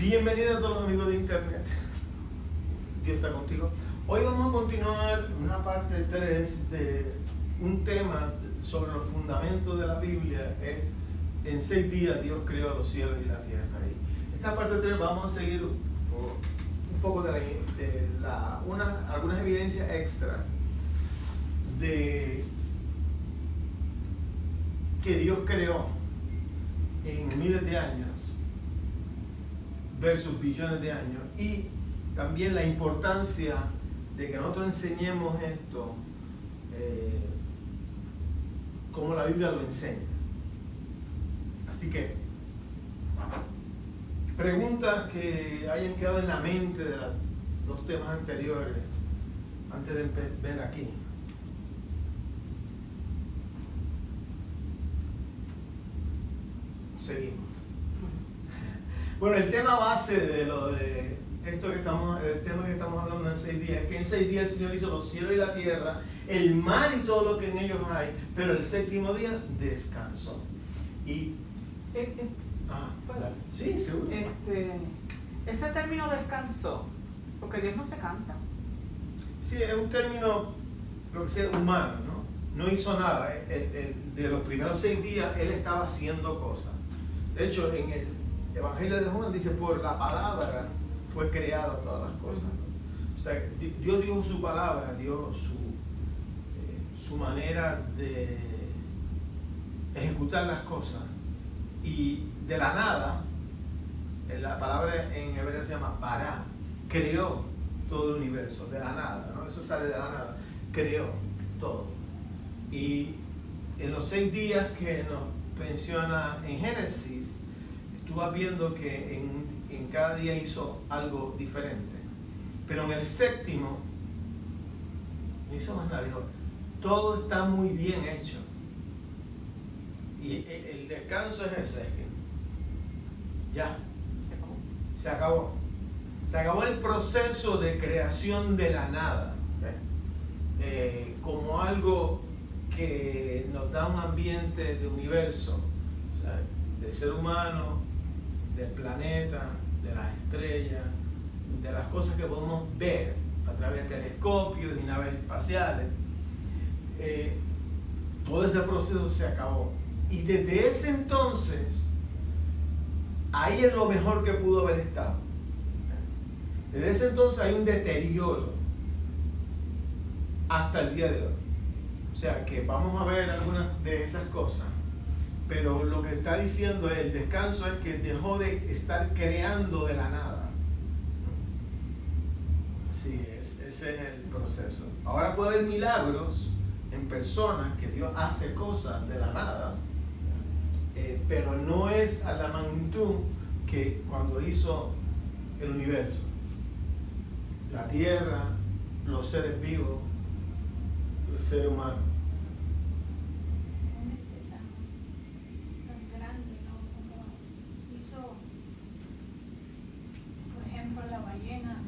Bienvenidos a todos los amigos de internet. Dios está contigo. Hoy vamos a continuar una parte 3 de un tema sobre los fundamentos de la Biblia. Es en 6 días Dios creó los cielos y la tierra. Y esta parte 3 vamos a seguir un poco de algunas evidencias extra de que Dios creó en miles de años versus billones de años, y también la importancia de que nosotros enseñemos esto como la Biblia lo enseña. Así que preguntas que hayan quedado en la mente de los dos temas anteriores antes de ver aquí. Seguimos. Bueno, el tema base de el tema que estamos hablando en 6 días, es que en 6 días el Señor hizo los cielos y la tierra, el mar y todo lo que en ellos hay, pero el séptimo día descansó. Y sí, seguro. Ese término descansó, porque Dios no se cansa. Sí, es un término, lo que sea, humano, ¿no? No hizo nada. De los primeros 6 días Él estaba haciendo cosas. De hecho, en el Evangelio de Juan dice, por la palabra fue creada todas las cosas. O sea, Dios dio su palabra, dio su manera de ejecutar las cosas. Y de la nada, la palabra en hebreo se llama bara, creó todo el universo, de la nada, ¿no? Eso sale de la nada, creó todo. Y en los 6 días que nos menciona en Génesis, tú vas viendo que en cada día hizo algo diferente. Pero en el séptimo no hizo más nada, dijo, todo está muy bien hecho. Y el descanso es ese. Ya. Se acabó. Se acabó el proceso de creación de la nada. Como algo que nos da un ambiente de universo, o sea, del ser humano, del planeta, de las estrellas, de las cosas que podemos ver a través de telescopios y naves espaciales. Todo ese proceso se acabó. Y desde ese entonces, ahí es lo mejor que pudo haber estado. Desde ese entonces hay un deterioro hasta el día de hoy. O sea que vamos a ver algunas de esas cosas. Pero lo que está diciendo el descanso es que dejó de estar creando de la nada. Sí, ese es el proceso. Ahora puede haber milagros en personas que Dios hace cosas de la nada, pero no es a la magnitud que cuando hizo el universo, la tierra, los seres vivos, el ser humano. La ballena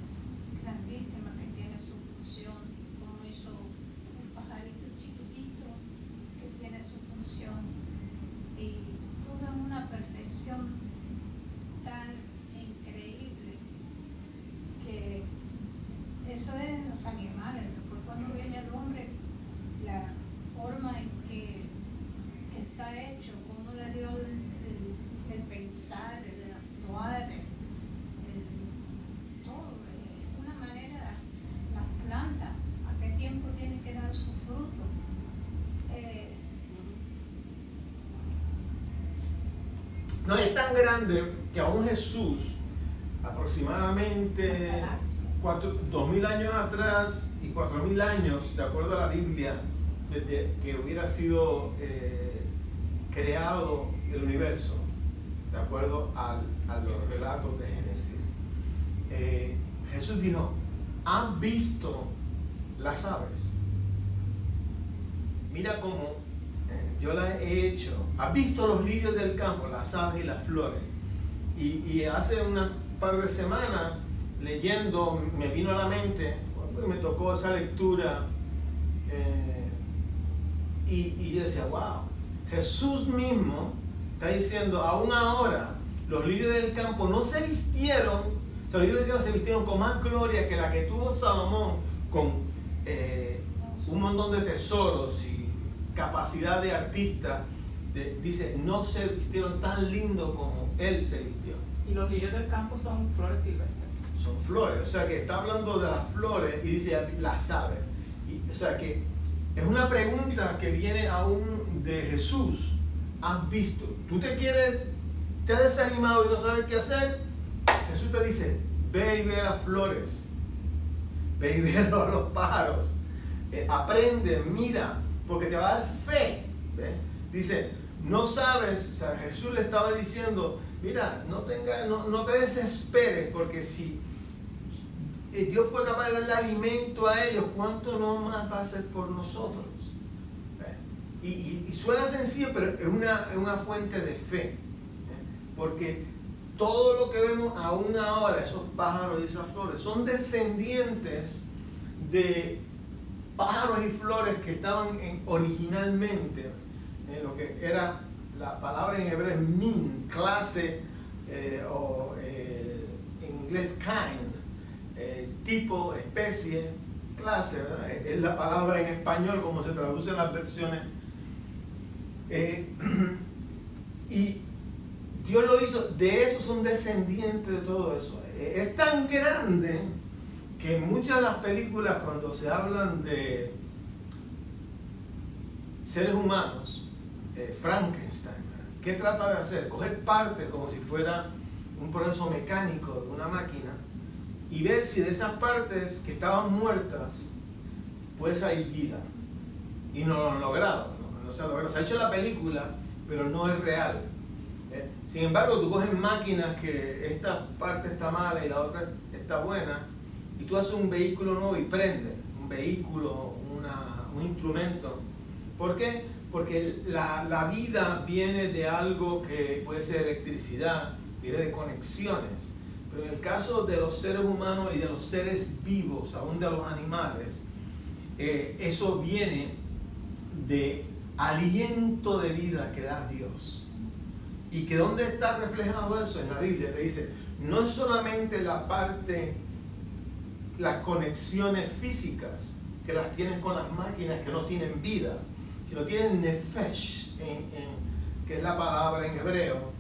grandísima que tiene su función, como hizo un pajarito chiquitito que tiene su función, y tuvo una perfección tan increíble que eso es en los animales. Después cuando viene el hombre, la forma en que está hecho, cómo le dio el pensar, el actuar, a qué tiempo tiene que dar su fruto. No, es tan grande que aún Jesús, aproximadamente 2000 años atrás y 4000 años, de acuerdo a la Biblia, desde que hubiera sido creado el universo, de acuerdo a los relatos de Génesis, Jesús dijo, ¿han visto las aves? Mira cómo yo las he hecho. ¿Has visto los lirios del campo, las aves y las flores? Y hace unas par de semanas, leyendo, me vino a la mente, me tocó esa lectura, y yo decía, wow, Jesús mismo está diciendo, aún ahora los lirios del campo no se vistieron, o sea, los lirios del campo se vistieron con más gloria que la que tuvo Salomón, con un montón de tesoros y capacidad de artista. Dice, no se vistieron tan lindo como él se vistió. Y los lirios del campo son flores silvestres. Son flores, o sea que está hablando de las flores y dice, las sabe. O sea que es una pregunta que viene aún de Jesús. ¿Has visto? ¿Tú te has desanimado y no sabes qué hacer? Jesús te dice, ve y ve las flores, ve y ve a los pájaros, aprende, mira, porque te va a dar fe. ¿Ve? Dice, no sabes, o sea, Jesús le estaba diciendo, mira, no te desesperes, porque si Dios fue capaz de darle alimento a ellos, ¿cuánto no más va a hacer por nosotros? Y suena sencillo, pero es una fuente de fe. Porque todo lo que vemos aún ahora, esos pájaros y esas flores, son descendientes de pájaros y flores que estaban originalmente en lo que era, la palabra en hebreo es min, clase, o en inglés kind, tipo, especie, clase, ¿verdad? Es la palabra en español como se traduce en las versiones. Y Dios lo hizo, de eso son descendientes de todo eso. Es tan grande que en muchas de las películas, cuando se hablan de seres humanos, Frankenstein, ¿qué trata de hacer? Coger partes como si fuera un proceso mecánico de una máquina y ver si de esas partes que estaban muertas puede salir vida. Y no lo han logrado, no se ha logrado. Se ha hecho la película, pero no es real. Sin embargo, tú coges máquinas que esta parte está mala y la otra está buena, y tú haces un vehículo nuevo y prende un vehículo, un instrumento. ¿Por qué? Porque la vida viene de algo que puede ser electricidad, viene de conexiones. Pero en el caso de los seres humanos y de los seres vivos, aún de los animales, eso viene de aliento de vida que da Dios. Y que ¿dónde está reflejado eso? En la Biblia te dice, no es solamente la parte, las conexiones físicas, que las tienes con las máquinas que no tienen vida, sino tienen nefesh, que es la palabra en hebreo,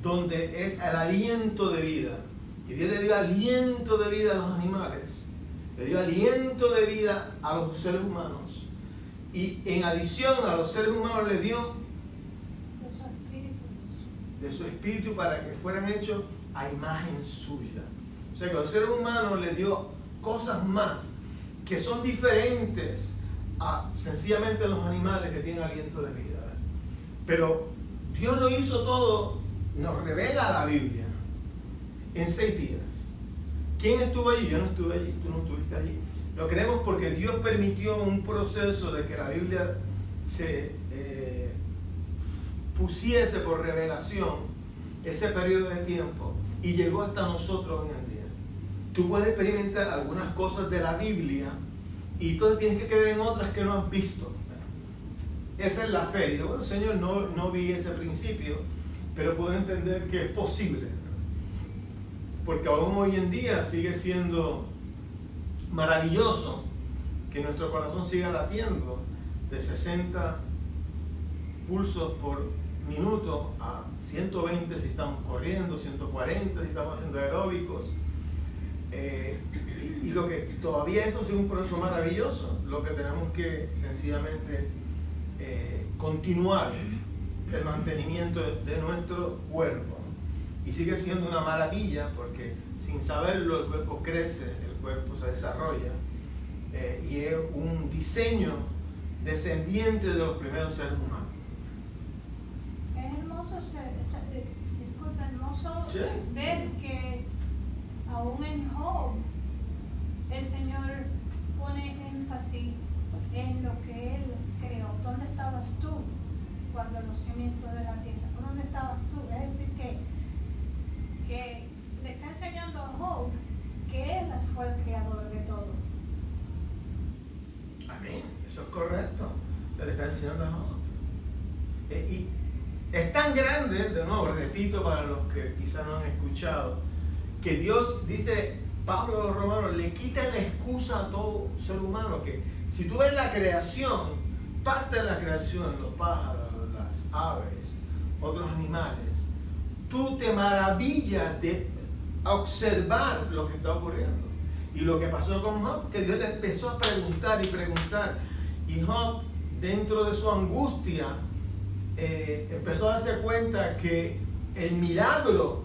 donde es el aliento de vida. Y Dios le dio aliento de vida a los animales, le dio aliento de vida a los seres humanos, y en adición a los seres humanos le dio de su espíritu para que fueran hechos a imagen suya. O sea que a los seres humanos le dio cosas más que son diferentes a sencillamente los animales que tienen aliento de vida. Pero Dios lo hizo todo, nos revela la Biblia en 6 días. ¿Quién estuvo allí? Yo no estuve allí, tú no estuviste allí. Lo creemos porque Dios permitió un proceso de que la Biblia se pusiese por revelación ese periodo de tiempo y llegó hasta nosotros hoy en día. Tú puedes experimentar algunas cosas de la Biblia y entonces tienes que creer en otras que no has visto. Esa es la fe. Y digo, bueno, Señor, no vi ese principio, pero puedo entender que es posible. Porque aún hoy en día sigue siendo maravilloso que nuestro corazón siga latiendo de 60 pulsos por minuto a 120 si estamos corriendo, 140 si estamos haciendo aeróbicos. Y lo que todavía eso es un proceso maravilloso, lo que tenemos que sencillamente continuar el mantenimiento de nuestro cuerpo. Y sigue siendo una maravilla porque sin saberlo el cuerpo crece, el cuerpo se desarrolla, y es un diseño descendiente de los primeros seres humanos. Es hermoso, hermoso Sí. ver que aún en Job el Señor pone énfasis en lo que Él creó. ¿Dónde estabas tú cuando los cimientos de la tierra? ¿Dónde estabas tú? Es decir, que le está enseñando a Job que Él fue el creador de todo. Amén, eso es correcto. Se le está enseñando a Job. Y Es tan grande, de nuevo, repito para los que quizás no han escuchado, que Dios dice, Pablo a los romanos, le quita la excusa a todo ser humano, que si tú ves la creación, parte de la creación, los pájaros, las aves, otros animales, tú te maravillas de observar lo que está ocurriendo. Y lo que pasó con Job, que Dios le empezó a preguntar y preguntar, y Job, dentro de su angustia, empezó a darse cuenta que el milagro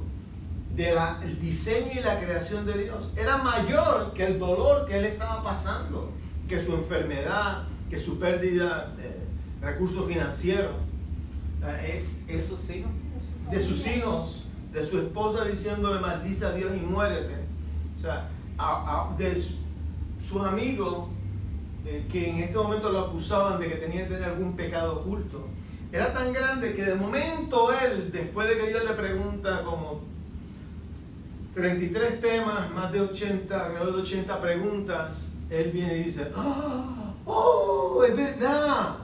del diseño y la creación de Dios era mayor que el dolor que él estaba pasando, que su enfermedad, que su pérdida de recursos financieros, De sus hijos. de sus hijos, de su esposa diciéndole maldice a Dios y muérete, o sea, de sus amigos que en este momento lo acusaban de que tenía que tener algún pecado oculto. Era tan grande que de momento él, después de que Dios le pregunta como 33 temas, más de 80, alrededor de 80 preguntas, él viene y dice, ¡oh, es verdad!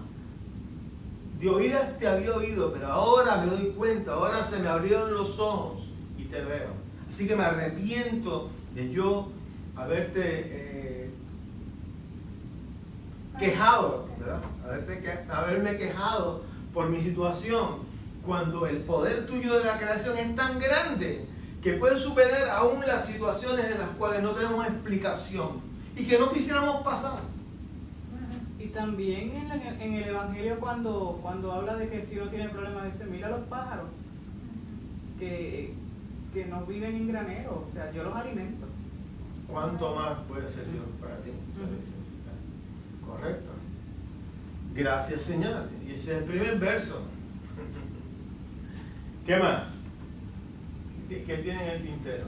De oídas te había oído, pero ahora me doy cuenta, ahora se me abrieron los ojos y te veo. Así que me arrepiento de yo haberte quejado, ¿verdad? Haberme quejado por mi situación, cuando el poder tuyo de la creación es tan grande que puede superar aún las situaciones en las cuales no tenemos explicación y que no quisiéramos pasar. Y también en el Evangelio cuando habla de que el cielo tiene problemas, dice, mira los pájaros que no viven en granero, o sea, yo los alimento. ¿Cuánto más puede ser Dios para ti? Correcto. Gracias, Señor. Y ese es el primer verso. ¿Qué más? ¿Qué tiene en el tintero?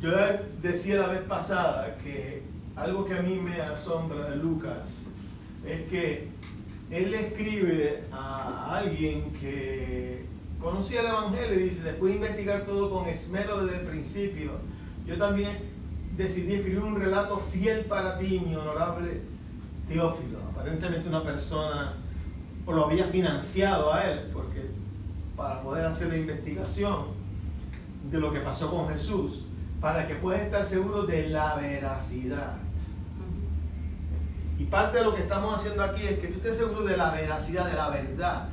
Yo decía la vez pasada que algo que a mí me asombra de Lucas es que él le escribe a alguien que conocía el Evangelio y dice, después de investigar todo con esmero desde el principio, yo también decidí escribir un relato fiel para ti, mi honorable Teófilo. Aparentemente una persona, o lo había financiado a él, porque para poder hacer la investigación de lo que pasó con Jesús, para que puedas estar seguro de la veracidad. Y parte de lo que estamos haciendo aquí es que tú estés seguro de la veracidad, de la verdad.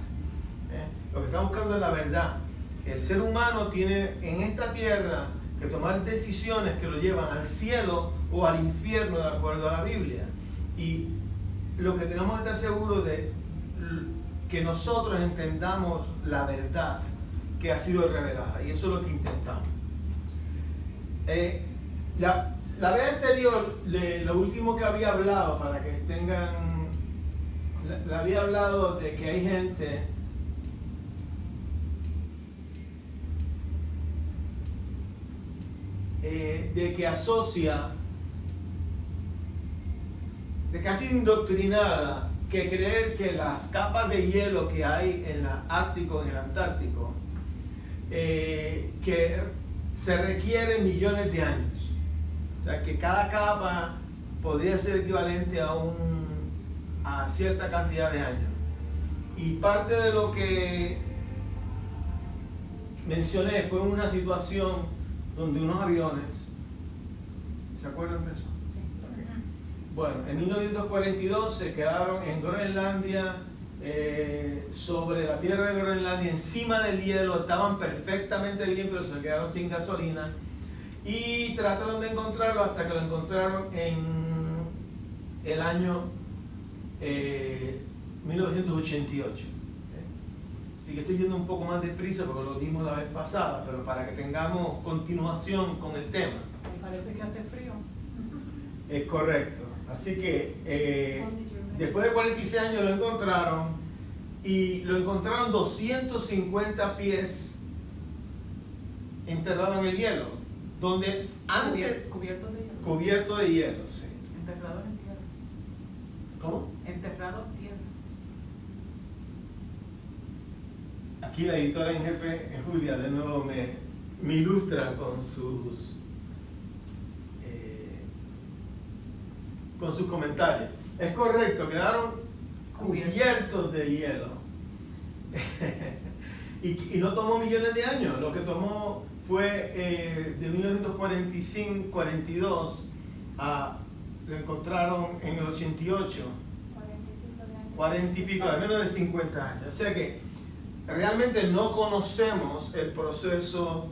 Lo que estamos buscando es la verdad. El ser humano tiene en esta tierra que tomar decisiones que lo llevan al cielo o al infierno, de acuerdo a la Biblia. Y lo que tenemos que estar seguros de que nosotros entendamos la verdad que ha sido revelada, y eso es lo que intentamos. La vez anterior, lo último que había hablado, para que tengan, le había hablado de que hay gente de que asocia, de que ha sido indoctrinada, que creer que las capas de hielo que hay en el Ártico, en el Antártico, que se requieren millones de años. O sea, que cada capa podría ser equivalente a cierta cantidad de años. Y parte de lo que mencioné fue una situación donde unos aviones, ¿se acuerdan de eso? Sí. Okay. Bueno, en 1942 se quedaron en Groenlandia, sobre la tierra de Groenlandia, encima del hielo, estaban perfectamente bien, pero se quedaron sin gasolina y trataron de encontrarlo hasta que lo encontraron en el año 1988. Así que estoy yendo un poco más deprisa porque lo dimos la vez pasada, pero para que tengamos continuación con el tema. Me parece que hace frío. Es correcto. Así que después de 46 años lo encontraron, y lo encontraron 250 pies enterrado en el hielo, donde antes Cubierto de hielo. cubierto de hielo, sí. Enterrado en tierra. ¿Cómo? Enterrado en tierra. Aquí la editora en jefe, Julia, de nuevo me ilustra con sus comentarios. Es correcto, quedaron cubiertos de hielo. y no tomó millones de años, lo que tomó fue de 1942 lo encontraron en el 88, 40 y pico, al menos de 50 años. O sea que realmente no conocemos el proceso,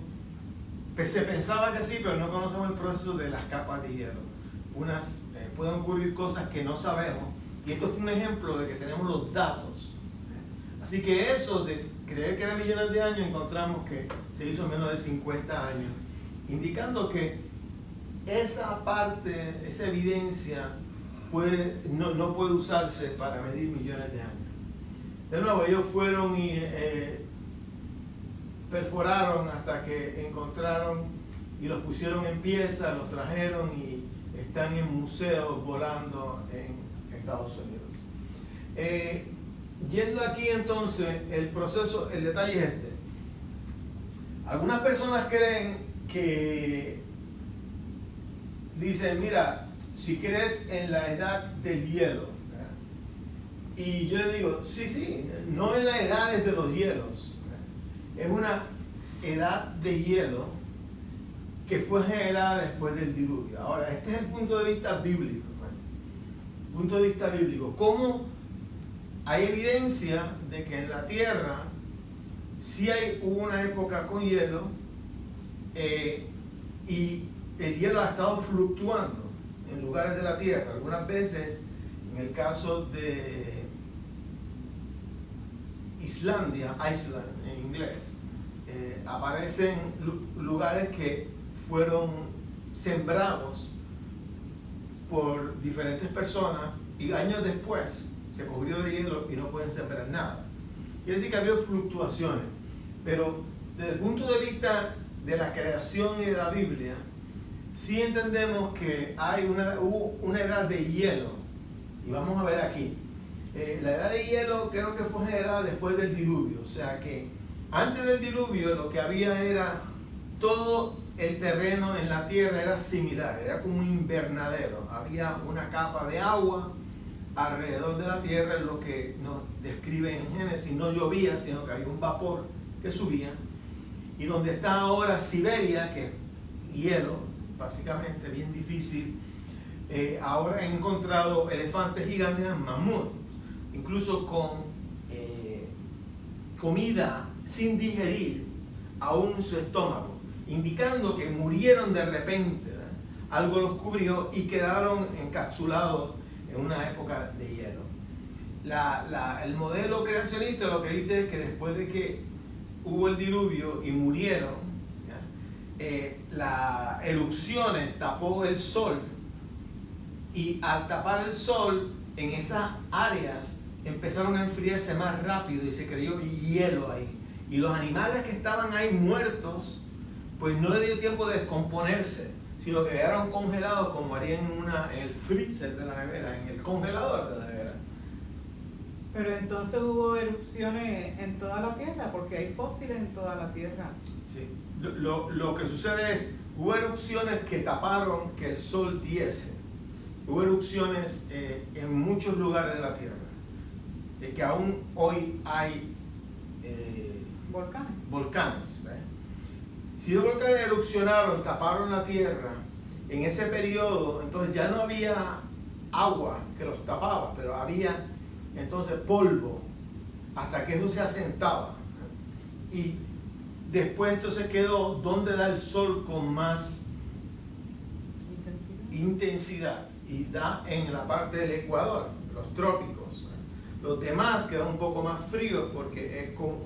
pues se pensaba que sí, pero no conocemos el proceso de las capas de hielo. Pueden ocurrir cosas que no sabemos, y esto fue un ejemplo de que tenemos los datos. Así que eso de creer que eran millones de años, encontramos que se hizo en menos de 50 años, indicando que esa parte, esa evidencia no puede usarse para medir millones de años. De nuevo, ellos fueron y perforaron hasta que encontraron y los pusieron en pieza, los trajeron y están en museos volando en Estados Unidos. Yendo aquí entonces, el proceso, el detalle es este. Algunas personas creen que dicen, mira, si crees en la edad del hielo, ¿verdad? Y yo le digo, sí, no en las edades de los hielos, ¿verdad? Es una edad de hielo que fue generada después del diluvio. Ahora, este es el punto de vista bíblico, ¿verdad? Punto de vista bíblico. ¿Cómo hay evidencia de que en la Tierra sí hubo una época con hielo y el hielo ha estado fluctuando en lugares de la Tierra? Algunas veces, en el caso de Islandia, Iceland en inglés, aparecen lugares que fueron sembrados por diferentes personas y años después se cubrió de hielo y no pueden sembrar nada. Quiere decir que ha habido fluctuaciones, pero desde el punto de vista de la creación y de la Biblia, sí entendemos que hubo una edad de hielo, y vamos a ver aquí. La edad de hielo creo que fue generada después del diluvio, o sea que antes del diluvio lo que había era todo el terreno en la tierra era similar, era como un invernadero, había una capa de agua alrededor de la tierra, en lo que nos describe en Génesis, no llovía, sino que había un vapor que subía, y donde está ahora Siberia, que es hielo, básicamente bien difícil, ahora he encontrado elefantes gigantes, mamuts, incluso con comida sin digerir aún en su estómago, indicando que murieron de repente, ¿verdad? Algo los cubrió y quedaron encapsulados en una época de hielo. El modelo creacionista lo que dice es que después de que hubo el diluvio y murieron, las erupciones tapó el sol, y al tapar el sol en esas áreas empezaron a enfriarse más rápido y se creó hielo ahí, y los animales que estaban ahí muertos pues no le dio tiempo de descomponerse, sino que quedaron congelados como harían en el freezer de la nevera, en el congelador de la nevera. Pero entonces hubo erupciones en toda la Tierra, porque hay fósiles en toda la Tierra. Sí. Lo que sucede es, hubo erupciones que taparon que el sol diese. Hubo erupciones en muchos lugares de la Tierra, que aún hoy hay volcanes. ¿Ves? Si los volcanes erupcionaron, taparon la Tierra, en ese periodo, entonces ya no había agua que los tapaba, pero había entonces polvo, hasta que eso se asentaba. Y después entonces quedó donde da el sol con más intensidad, y da en la parte del Ecuador, los trópicos. Los demás quedan un poco más fríos porque es como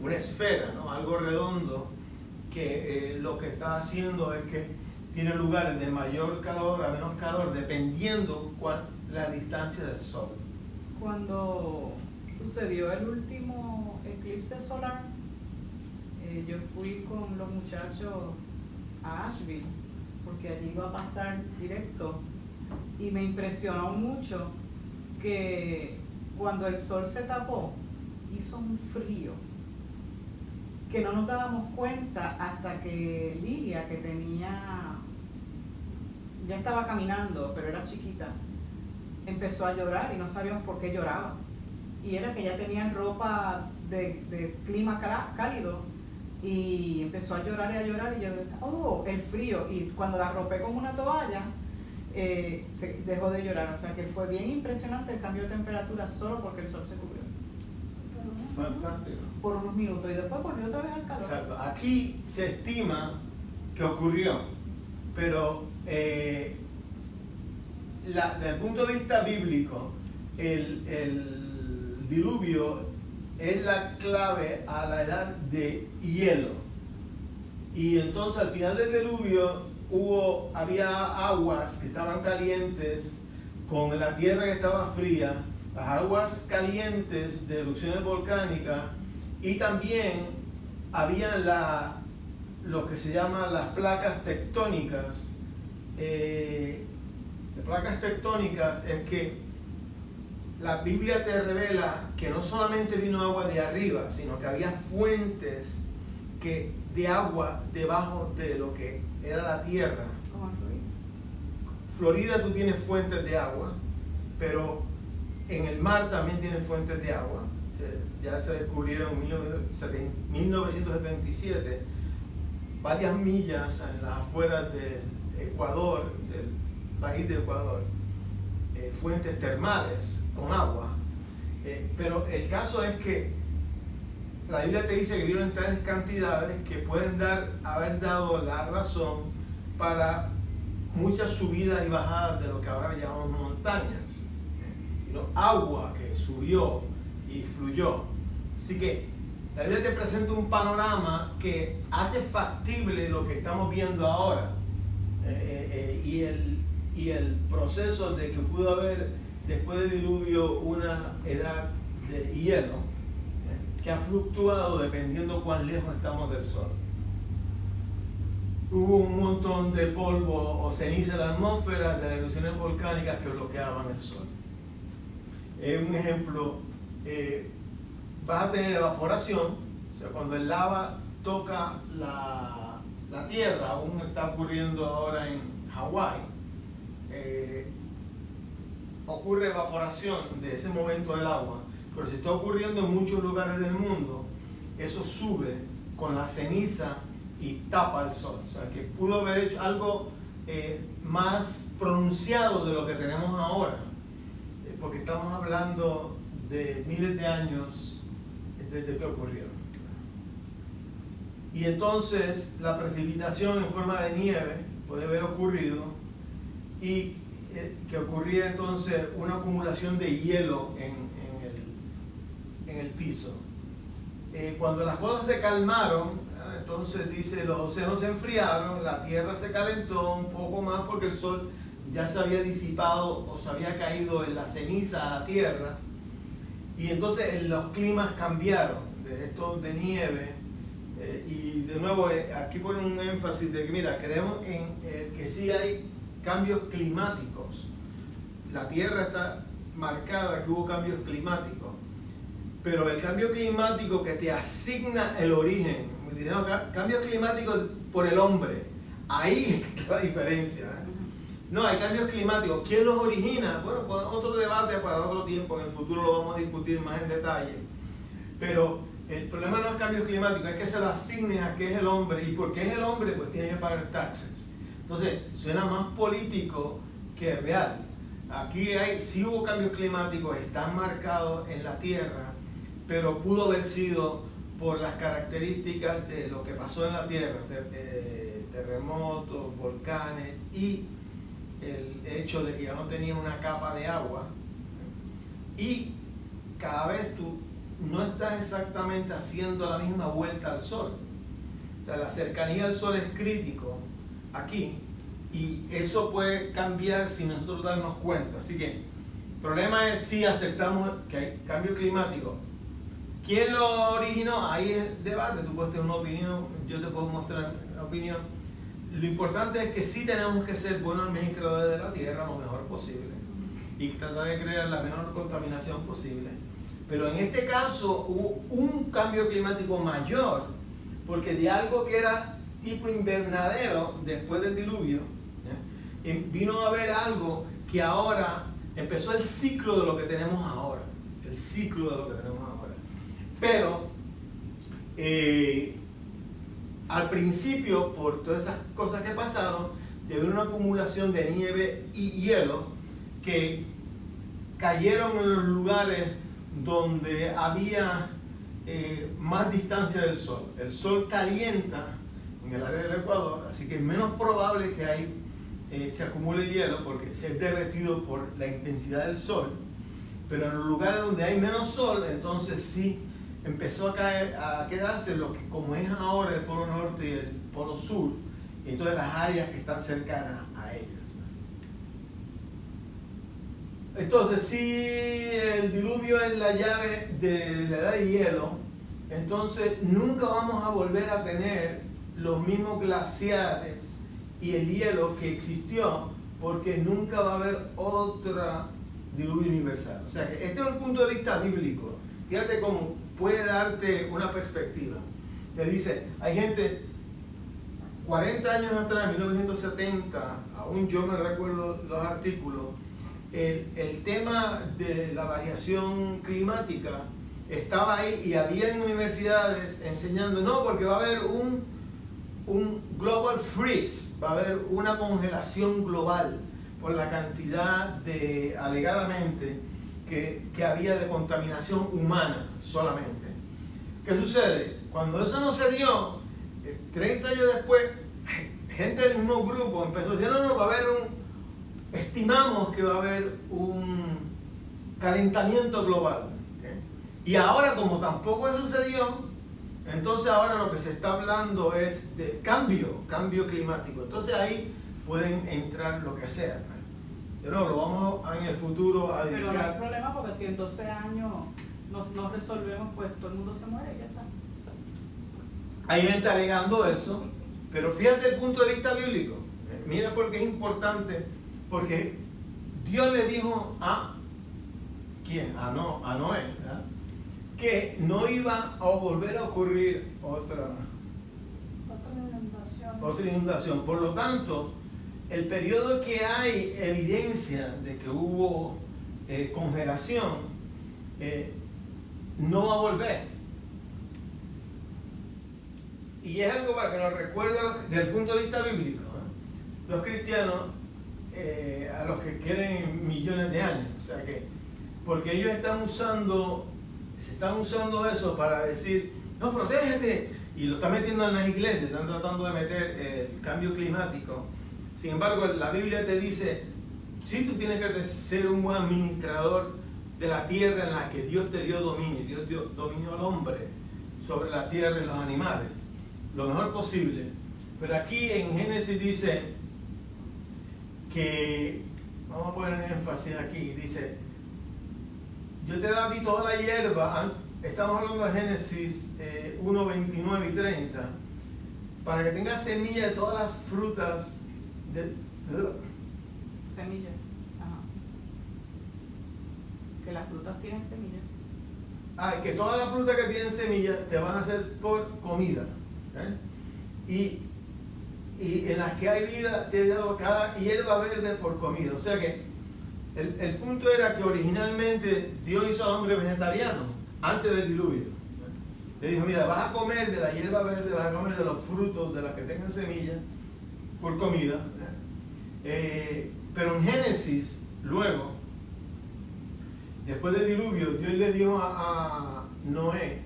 una esfera, ¿no? Algo redondo, que lo que está haciendo es que tiene lugares de mayor calor a menos calor, dependiendo la distancia del sol. Cuando sucedió el último eclipse solar, yo fui con los muchachos a Asheville, porque allí iba a pasar directo, y me impresionó mucho que cuando el sol se tapó, hizo un frío que no nos dábamos cuenta hasta que Lilia, que ya estaba caminando, pero era chiquita, empezó a llorar y no sabíamos por qué lloraba. Y era que ella tenía ropa de clima cálido, y empezó a llorar, y yo decía, oh, el frío, y cuando la arropé con una toalla, se dejó de llorar. O sea que fue bien impresionante el cambio de temperatura solo porque el sol se cubrió. Fantástico. Por unos minutos, y después volvió otra vez al calor. Exacto. Aquí se estima que ocurrió, pero desde el punto de vista bíblico, el diluvio es la clave a la edad de hielo. Y entonces al final del diluvio había aguas que estaban calientes con la tierra que estaba fría, las aguas calientes de erupciones volcánicas, y también había lo que se llama las placas tectónicas. Las placas tectónicas es que la Biblia te revela que no solamente vino agua de arriba, sino que había fuentes de agua debajo de lo que era la tierra. Como en Florida. Florida tú tienes fuentes de agua, pero en el mar también tienes fuentes de agua. Ya se descubrieron en 1977 varias millas en las afueras de Ecuador, del país de Ecuador, fuentes termales con agua. Pero el caso es que la Biblia te dice que dieron tales cantidades que pueden haber dado la razón para muchas subidas y bajadas de lo que ahora llamamos montañas. Agua que subió y fluyó. Así que la Biblia te presenta un panorama que hace factible lo que estamos viendo ahora, y el proceso de que pudo haber después del diluvio una edad de hielo que ha fluctuado dependiendo cuán lejos estamos del sol. Hubo un montón de polvo o ceniza en la atmósfera de las erupciones volcánicas que bloqueaban el sol. Un ejemplo, vas a tener evaporación, o sea, cuando el lava toca la tierra, aún está ocurriendo ahora en Hawái, ocurre evaporación de ese momento del agua, pero si está ocurriendo en muchos lugares del mundo, eso sube con la ceniza y tapa el sol. O sea, que pudo haber hecho algo más pronunciado de lo que tenemos ahora, porque estamos hablando de miles de años desde que ocurrieron. Y entonces la precipitación en forma de nieve puede haber ocurrido, y que ocurría entonces una acumulación de hielo en el piso. Cuando las cosas se calmaron, entonces dice, los océanos se enfriaron, la tierra se calentó un poco más porque el sol ya se había disipado o se había caído en la ceniza a la tierra, y entonces los climas cambiaron de esto de nieve, y de nuevo aquí ponen un énfasis de que mira, creemos en que sí hay cambios climáticos. La tierra está marcada que hubo cambios climáticos, pero el cambio climático que te asigna el origen, no, cambios climáticos por el hombre, ahí está la diferencia. No, hay cambios climáticos. ¿Quién los origina? Bueno, pues otro debate para otro tiempo, en el futuro lo vamos a discutir más en detalle. Pero el problema no es cambios climáticos, es que se lo asignen a qué es el hombre, y porque es el hombre, pues tiene que pagar taxes. Entonces, suena más político que real. Aquí sí hubo cambios climáticos, están marcados en la Tierra, pero pudo haber sido por las características de lo que pasó en la Tierra, terremotos, volcanes, y el hecho de que ya no tenía una capa de agua, y cada vez tú no estás exactamente haciendo la misma vuelta al sol. O sea, la cercanía al sol es crítico aquí, y eso puede cambiar si nosotros darnos cuenta. Así que el problema es si aceptamos que hay cambio climático. ¿Quién lo originó? Ahí es el debate, tú puedes tener una opinión, yo te puedo mostrar una opinión. Lo importante es que sí tenemos que ser buenos administradores de la tierra lo mejor posible y tratar de crear la menor contaminación posible. Pero en este caso hubo un cambio climático mayor, porque de algo que era tipo invernadero después del diluvio, vino a haber algo que ahora empezó el ciclo de lo que tenemos ahora. El ciclo de lo que tenemos ahora. Pero al principio, por todas esas cosas que pasaron, debido a una acumulación de nieve y hielo que cayeron en los lugares donde había más distancia del sol. El sol calienta en el área del Ecuador, así que es menos probable que ahí se acumule hielo porque se ha derretido por la intensidad del sol. Pero en los lugares donde hay menos sol, entonces sí empezó a quedarse lo que como es ahora el polo norte y el polo sur, y entonces las áreas que están cercanas a ellas. Entonces, si el diluvio es la llave de la edad de hielo, entonces nunca vamos a volver a tener los mismos glaciares y el hielo que existió, porque nunca va a haber otra diluvio universal. O sea que este es un punto de vista bíblico. Fíjate cómo puede darte una perspectiva. Le dice, hay gente, 40 años atrás, 1970, aún yo me recuerdo los artículos, el tema de la variación climática estaba ahí y había en universidades enseñando, no, porque va a haber un global freeze, va a haber una congelación global por la cantidad de, alegadamente, que había de contaminación humana solamente. ¿Qué sucede? Cuando eso no se dio, 30 años después, gente del mismo grupo empezó a decir, no, va a haber estimamos que va a haber un calentamiento global. ¿Okay? Y ahora, como tampoco eso se dio, entonces ahora lo que se está hablando es de cambio climático. Entonces ahí pueden entrar lo que sea. De nuevo, lo vamos en el futuro a dedicar. Pero no hay problema porque si en 12 años no resolvemos, pues todo el mundo se muere y ya está. Hay gente alegando eso, pero fíjate el punto de vista bíblico. Mira porque es importante, porque Dios le dijo a ¿quién? A Noé, ¿verdad? Que no iba a volver a ocurrir otra inundación. Por lo tanto, el periodo que hay evidencia de que hubo congelación, no va a volver. Y es algo para que nos recuerde desde el punto de vista bíblico, ¿eh? Los cristianos, a los que quieren millones de años, o sea que, porque ellos se están usando eso para decir, no, protégete, y lo están metiendo en las iglesias, están tratando de meter el cambio climático. Sin embargo, la Biblia te dice, sí, tú tienes que ser un buen administrador de la tierra en la que Dios te dio dominio. Dios dio dominio al hombre sobre la tierra y los animales, lo mejor posible. Pero aquí en Génesis dice que, vamos a poner énfasis aquí, dice, yo te he dado a ti toda la hierba, estamos hablando de Génesis 1, 29 y 30, para que tengas semilla de todas las frutas semillas. Ajá. Que las frutas tienen semillas. Que todas las frutas que tienen semillas te van a ser por comida. Y en las que hay vida te he dado cada hierba verde por comida. O sea que el punto era que originalmente Dios hizo al hombre vegetariano antes del diluvio. Le dijo, mira, vas a comer de la hierba verde, vas a comer de los frutos de las que tengan semillas por comida. Pero en Génesis, luego, después del diluvio, Dios le dijo a Noé,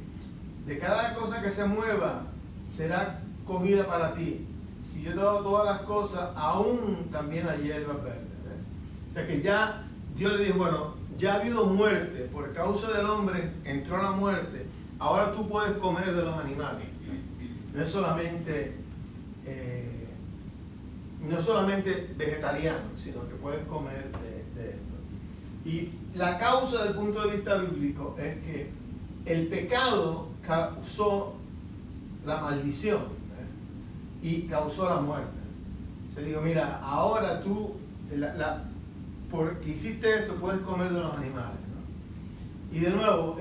de cada cosa que se mueva será comida para ti. Si yo te he dado todas las cosas, aún también hay hierbas verdes. O sea que ya Dios le dijo, bueno, ya ha habido muerte, por causa del hombre entró la muerte, ahora tú puedes comer de los animales. No es solamente vegetariano, sino que puedes comer de esto. Y la causa del punto de vista bíblico es que el pecado causó la maldición, y causó la muerte. Se digo, mira, ahora tú, porque hiciste esto, puedes comer de los animales, ¿no? Y de nuevo,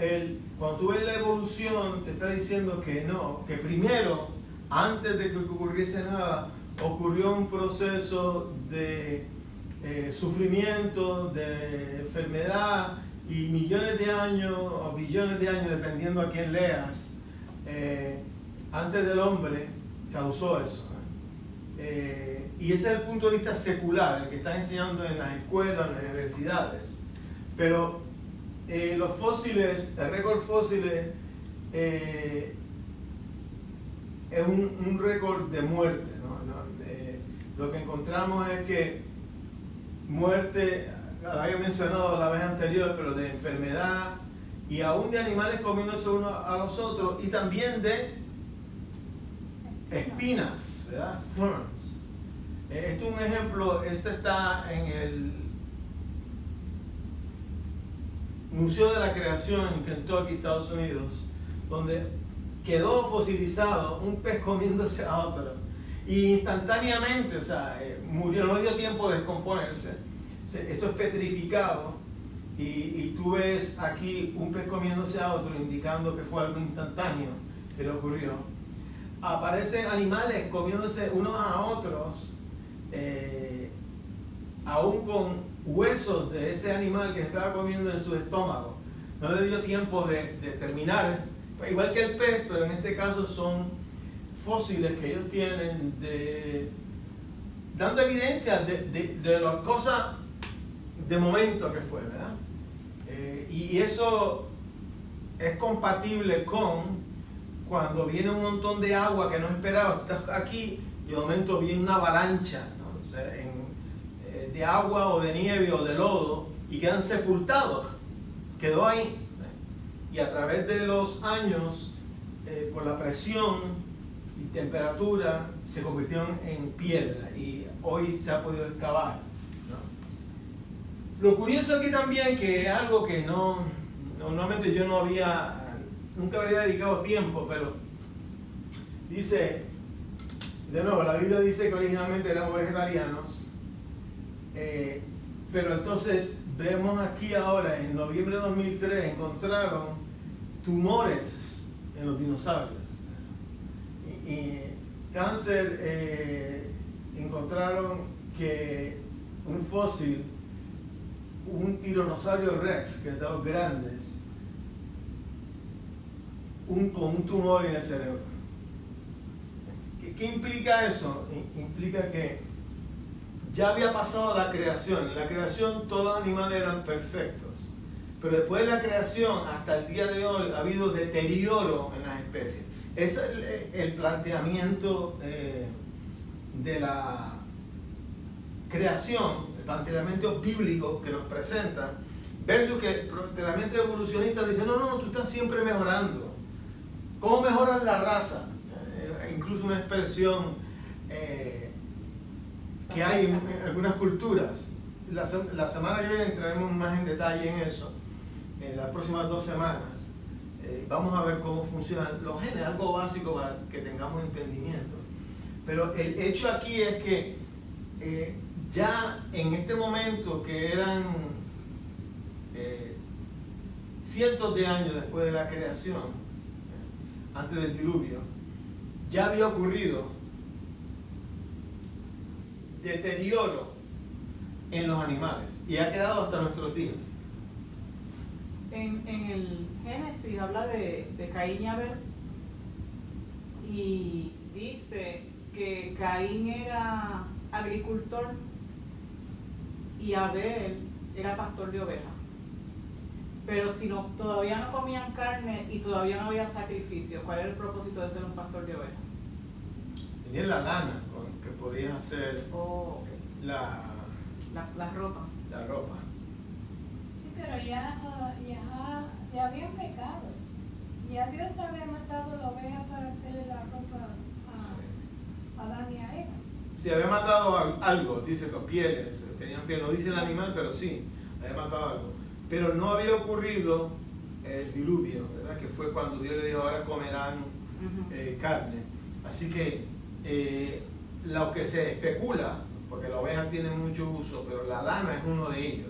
cuando tú ves la evolución, te está diciendo que no, que primero, antes de que ocurriese nada, ocurrió un proceso de sufrimiento, de enfermedad, y millones de años o billones de años, dependiendo a quién leas, antes del hombre causó eso. Y ese es el punto de vista secular, el que está enseñando en las escuelas, en las universidades. Pero los fósiles, el récord fósiles es un récord de muerte, ¿no? Lo que encontramos es que muerte, la había mencionado la vez anterior, pero de enfermedad y aún de animales comiéndose unos a los otros, y también de espinas, ¿verdad? Thorns. Esto es un ejemplo, este está en el Museo de la Creación en Kentucky, Estados Unidos, donde quedó fosilizado un pez comiéndose a otro, y instantáneamente, o sea, murió, no dio tiempo de descomponerse. Esto es petrificado, y tú ves aquí un pez comiéndose a otro, indicando que fue algo instantáneo que le ocurrió. Aparecen animales comiéndose unos a otros, aún con huesos de ese animal que estaba comiendo en su estómago. No le dio tiempo de terminar, igual que el pez, pero en este caso son fósiles que ellos tienen, dando evidencia de las cosas de momento que fue, ¿verdad? Y eso es compatible con cuando viene un montón de agua que no esperaba. Estás aquí y de momento viene una avalancha, ¿no? O sea, de agua o de nieve o de lodo, y quedan sepultados. Quedó ahí. Y a través de los años, por la presión y temperatura, se convirtieron en piedra, y hoy se ha podido excavar, ¿no? Lo curioso aquí también, que es algo que normalmente yo nunca había dedicado tiempo, pero dice, de nuevo, la Biblia dice que originalmente éramos vegetarianos, pero entonces vemos aquí ahora, en noviembre de 2003, encontraron tumores en los dinosaurios. Y cáncer, encontraron que un fósil, un tiranosaurio rex, que es de los grandes, con un tumor en el cerebro. ¿Qué implica eso? Implica que ya había pasado la creación. En la creación todos los animales eran perfectos, pero después de la creación hasta el día de hoy ha habido deterioro en las especies. Ese es el planteamiento de la creación, el planteamiento bíblico que nos presenta, versus que el planteamiento evolucionista dice, no, tú estás siempre mejorando. ¿Cómo mejoras la raza? Incluso una expresión que hay en algunas culturas. La semana que viene entraremos más en detalle en eso, en las próximas 2 semanas. Vamos a ver cómo funcionan los genes, algo básico para que tengamos entendimiento. Pero el hecho aquí es que ya en este momento, que eran cientos de años después de la creación, antes del diluvio, ya había ocurrido deterioro en los animales, y ha quedado hasta nuestros días. En el Génesis habla de Caín y Abel, y dice que Caín era agricultor y Abel era pastor de ovejas. Pero si todavía no comían carne y todavía no había sacrificio, ¿cuál era el propósito de ser un pastor de ovejas? Tenía la lana con que podías hacer la ropa. La ropa. Sí, pero ya había pecado. Ya Dios había matado la oveja para hacerle la ropa a Adán y a Eva. Sí, había matado algo, dice, con pieles, tenían piel, no dice el animal, pero sí, había matado algo. Pero no había ocurrido el diluvio, ¿verdad? Que fue cuando Dios le dijo, ahora comerán carne. Así que lo que se especula, porque la oveja tiene mucho uso, pero la lana es uno de ellos.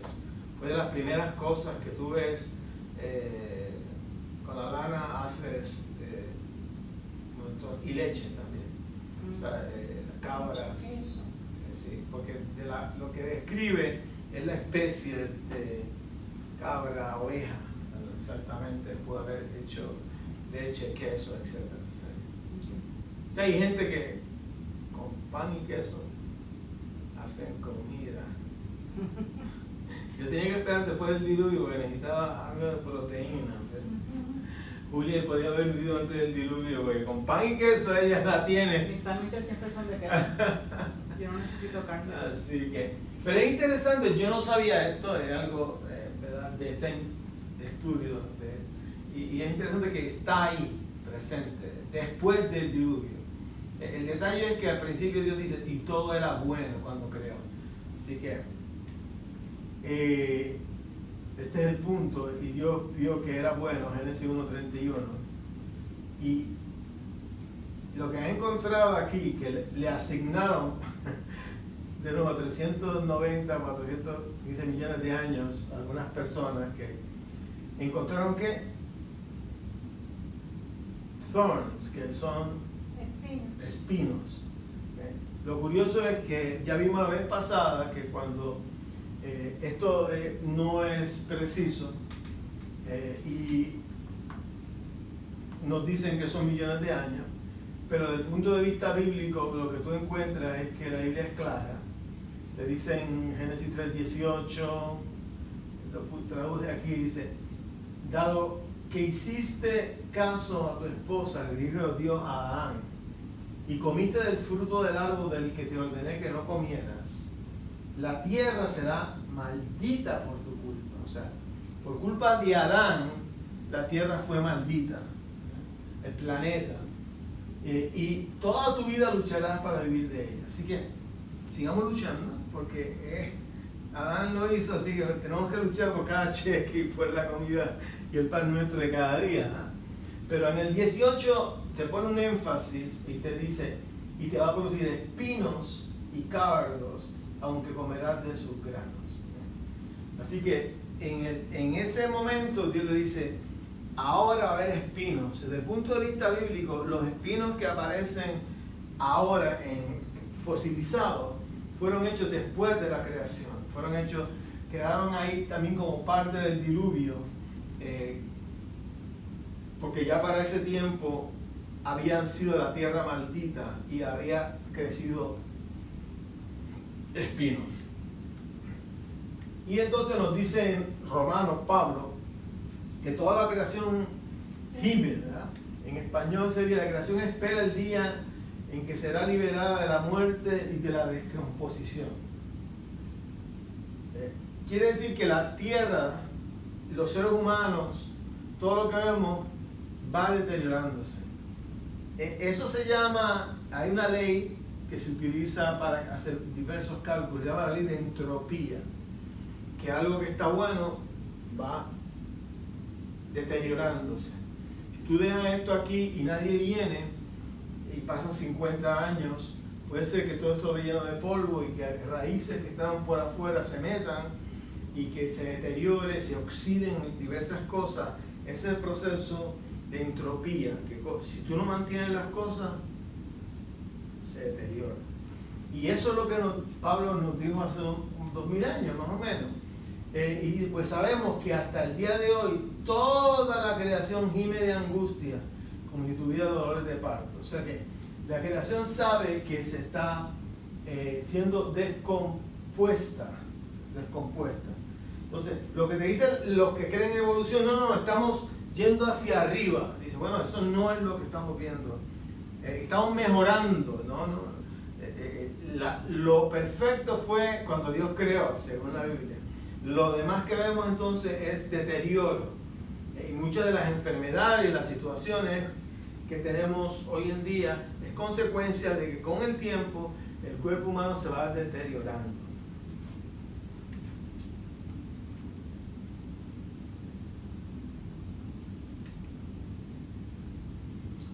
Fue de las primeras cosas que tú ves, con la lana haces un montón, y leche también. O sea, cabras. Sí, porque lo que describe es la especie de cabra, oveja, exactamente, pudo haber hecho leche, queso, etc. Y hay gente que con pan y queso hacen comida. Yo tenía que esperar después del diluvio porque necesitaba algo de proteína. Julia podía haber vivido antes del diluvio porque con pan y queso ella la tiene. Mis sándwiches siempre son de queso. Yo no necesito carne. Así que, pero es interesante, yo no sabía esto, es algo ¿verdad? de estudio. Y es interesante que está ahí, presente, después del diluvio. El detalle es que al principio Dios dice, y todo era bueno cuando creó. Así que, este es el punto, y Dios vio que era bueno, Génesis 1:31. Y lo que he encontrado aquí, que le asignaron de nuevo 390, 415 millones de años a algunas personas que encontraron que thorns, que son espinos. Lo curioso es que ya vimos la vez pasada que cuando esto no es preciso y nos dicen que son millones de años, pero desde el punto de vista bíblico lo que tú encuentras es que la Biblia es clara. Le dicen en Génesis 3:18, lo traduje aquí, dice, dado que hiciste caso a tu esposa, le dijo Dios a Adán, y comiste del fruto del árbol del que te ordené que no comieras, la tierra será maldita por tu culpa. O sea, por culpa de Adán, la tierra fue maldita, el planeta. Y toda tu vida lucharás para vivir de ella. Así que sigamos luchando, porque Adán lo hizo, así que tenemos que luchar por cada cheque y por la comida y el pan nuestro de cada día. Pero en el 18 te pone un énfasis y te dice, y te va a producir espinos y cardos, aunque comerás de sus granos. Así que en ese momento Dios le dice, ahora va a haber espinos. Desde el punto de vista bíblico, los espinos que aparecen ahora fosilizados fueron hechos después de la creación. Quedaron ahí también como parte del diluvio, porque ya para ese tiempo habían sido la tierra maldita y había crecido espinos. Y entonces nos dice en Romanos Pablo que toda la creación gime, ¿verdad? En español sería la creación espera el día en que será liberada de la muerte y de la descomposición. Quiere decir que la tierra, los seres humanos, todo lo que vemos va deteriorándose. Eso se llama, hay una ley que se utiliza para hacer diversos cálculos, se llama la ley de entropía, que algo que está bueno va deteriorándose. Si tú dejas esto aquí y nadie viene y pasan 50 años, puede ser que todo esto esté lleno de polvo y que raíces que estaban por afuera se metan y que se deteriore, se oxiden diversas cosas. Ese es el proceso de entropía, que si tú no mantienes las cosas, se deteriora. Y eso es lo que Pablo nos dijo hace 2000 años más o menos. Y pues sabemos que hasta el día de hoy toda la creación gime de angustia como si tuviera dolores de parto. O sea que la creación sabe que se está siendo descompuesta. Entonces, lo que te dicen los que creen en evolución, no, estamos yendo hacia arriba. Dice, bueno, eso no es lo que estamos viendo. Estamos mejorando, lo perfecto fue cuando Dios creó, según la Biblia. Lo demás que vemos entonces es deterioro. Y muchas de las enfermedades y las situaciones que tenemos hoy en día es consecuencia de que con el tiempo el cuerpo humano se va deteriorando.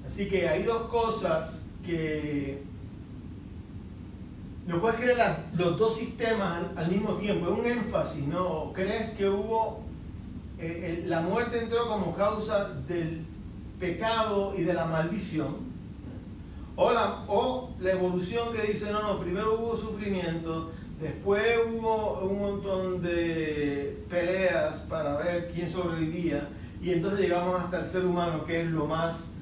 Así que hay dos cosas que no puedes creer los dos sistemas al mismo tiempo, es un énfasis, ¿no? ¿Crees que la muerte entró como causa del pecado y de la maldición? O la evolución que dice, no, primero hubo sufrimiento, Después hubo un montón de peleas para ver quién sobrevivía y entonces llegamos hasta el ser humano, que es lo más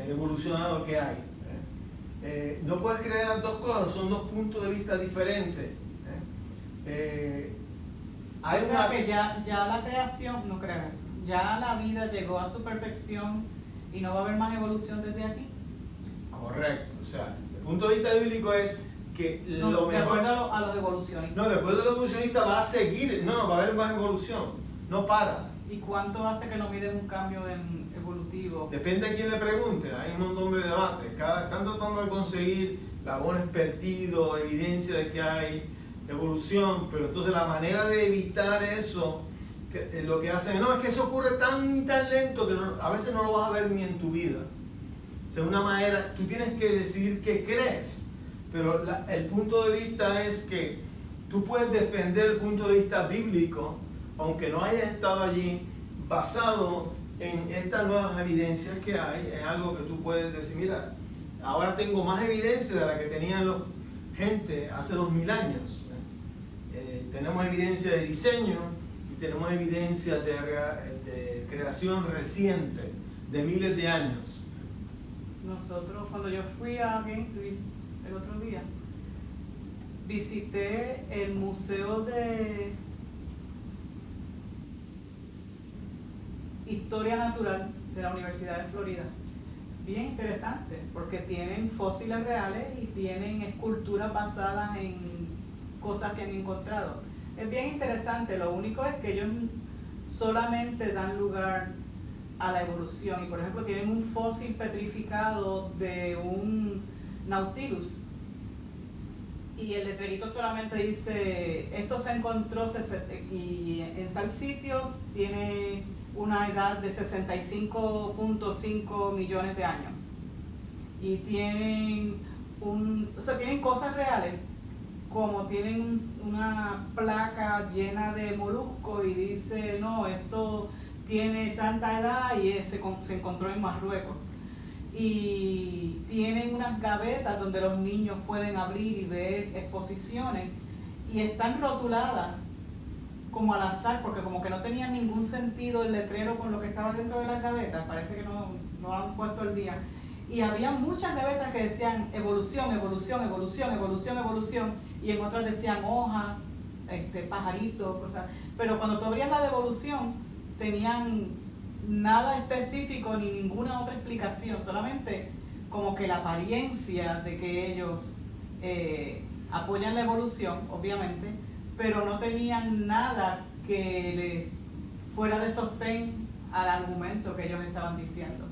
evolucionado que hay. No puedes creer las dos cosas, son dos puntos de vista diferentes. Hay O sea una... que ya la creación, no creo, ya la vida llegó a su perfección y no va a haber más evolución desde aquí. Correcto, o sea, el punto de vista bíblico es que No, lo de mejor... acuerdo a los evolucionistas. No, después de los evolucionistas va a seguir, no, va a haber más evolución, no para. ¿Y cuánto hace que no miden un cambio evolutivo? Depende a quién le pregunte, hay un montón de debates. Están tratando de conseguir la buena expertise o evidencia de que hay evolución, pero entonces la manera de evitar eso, lo que hacen, no, es que eso ocurre tan lento que a veces no lo vas a ver ni en tu vida. O sea, una manera, tú tienes que decidir qué crees, pero el punto de vista es que tú puedes defender el punto de vista bíblico, aunque no hayas estado allí, basado en estas nuevas evidencias que hay. Es algo que tú puedes decir, mira, ahora tengo más evidencia de la que tenían los gente hace 2000 años. Tenemos evidencia de diseño y tenemos evidencia de creación reciente, de miles de años. Nosotros, cuando yo fui a Gainesville el otro día, visité el Museo de Historia Natural de la Universidad de Florida. Bien interesante, porque tienen fósiles reales y tienen esculturas basadas en cosas que han encontrado. Es bien interesante, lo único es que ellos solamente dan lugar a la evolución. Y por ejemplo tienen un fósil petrificado de un Nautilus y el letrerito solamente dice esto se encontró y en tal sitio tiene una edad de 65.5 millones de años y tienen tienen cosas reales, como tienen una placa llena de moluscos y dice no, esto tiene tanta edad y se encontró en Marruecos. Y tienen unas gavetas donde los niños pueden abrir y ver exposiciones y están rotuladas como al azar, porque como que no tenía ningún sentido el letrero con lo que estaba dentro de las gavetas, parece que no han puesto el día. Y había muchas gavetas que decían evolución, evolución, evolución, evolución, evolución, y en otras decían hoja, pajarito, cosas. Pero cuando tú abrías la de evolución, tenían nada específico ni ninguna otra explicación, solamente como que la apariencia de que ellos apoyan la evolución, obviamente, pero no tenían nada que les fuera de sostén al argumento que ellos estaban diciendo.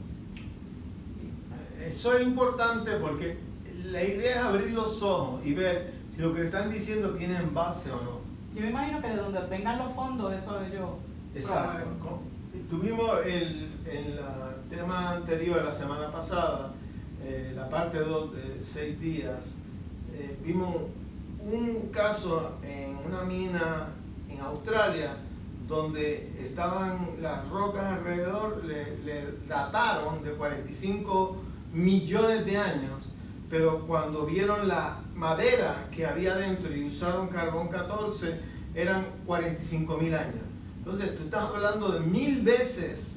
Eso es importante porque la idea es abrir los ojos y ver si lo que están diciendo tienen base o no. Yo me imagino que de donde vengan los fondos, eso ellos Exacto. promueven. Tuvimos en el tema anterior, la semana pasada, la parte 2 de 6 días, vimos un caso en una mina en Australia donde estaban las rocas alrededor, le dataron de 45 millones de años, pero cuando vieron la madera que había dentro y usaron carbón 14, eran 45.000 años. Entonces tú estás hablando de 1000 veces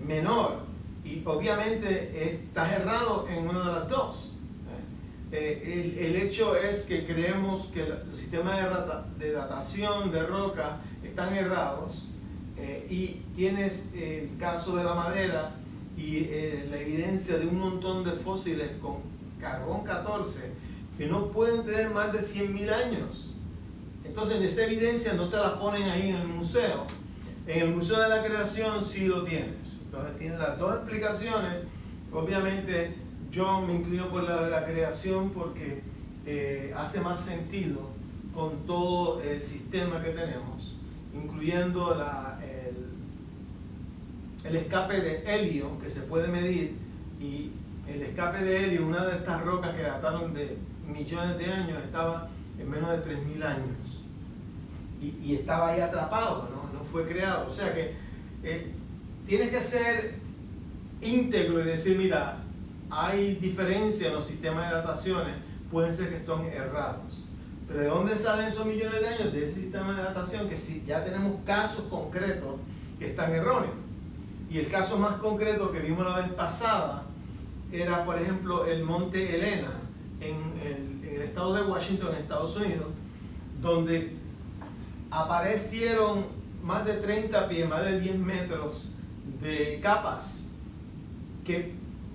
menor y obviamente estás errado en una de las dos. El hecho es que creemos que los sistemas de datación de roca están errados y tienes el caso de la madera y la evidencia de un montón de fósiles con carbón 14 que no pueden tener más de 100.000 años. Entonces esa evidencia no te la ponen ahí en el museo. En el Museo de la Creación sí lo tienes. Entonces tienes las dos explicaciones. Obviamente yo me inclino por la de la creación porque hace más sentido con todo el sistema que tenemos, incluyendo el escape de helio que se puede medir, y el escape de helio, una de estas rocas que dataron de millones de años, estaba en menos de 3.000 años y estaba ahí atrapado, no fue creado. O sea que tienes que ser íntegro y decir, mira, hay diferencia en los sistemas de dataciones, pueden ser que estén errados, Pero ¿de dónde salen esos millones de años? De ese sistema de datación que sí, ya tenemos casos concretos que están erróneos. Y el caso más concreto que vimos la vez pasada era, por ejemplo, el monte Helena en el estado de Washington, en Estados Unidos, donde aparecieron más de 30 pies, más de 10 metros de capas que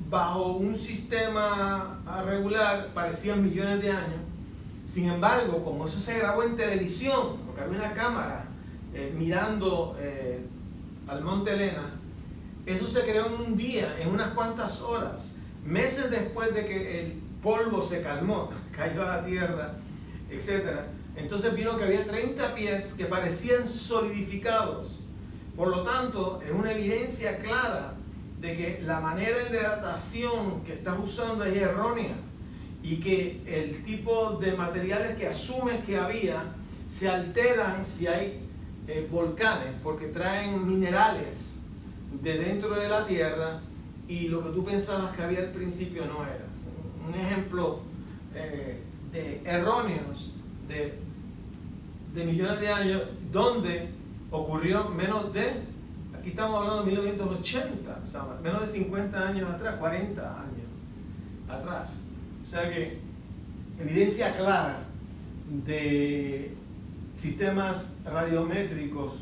bajo un sistema regular parecían millones de años. Sin embargo, como eso se grabó en televisión, porque había una cámara mirando al monte Helena, eso se creó en un día, en unas cuantas horas, meses después de que el polvo se calmó, cayó a la tierra, etc. Entonces vino que había 30 pies que parecían solidificados. Por lo tanto, es una evidencia clara de que la manera de datación que estás usando es errónea y que el tipo de materiales que asumes que había se alteran si hay volcanes, porque traen minerales de dentro de la tierra y lo que tú pensabas que había al principio no era. Un ejemplo de erróneos de millones de años donde ocurrió menos de, aquí estamos hablando de 1980, o sea, menos de 50 años atrás, 40 años atrás. O sea que evidencia clara de sistemas radiométricos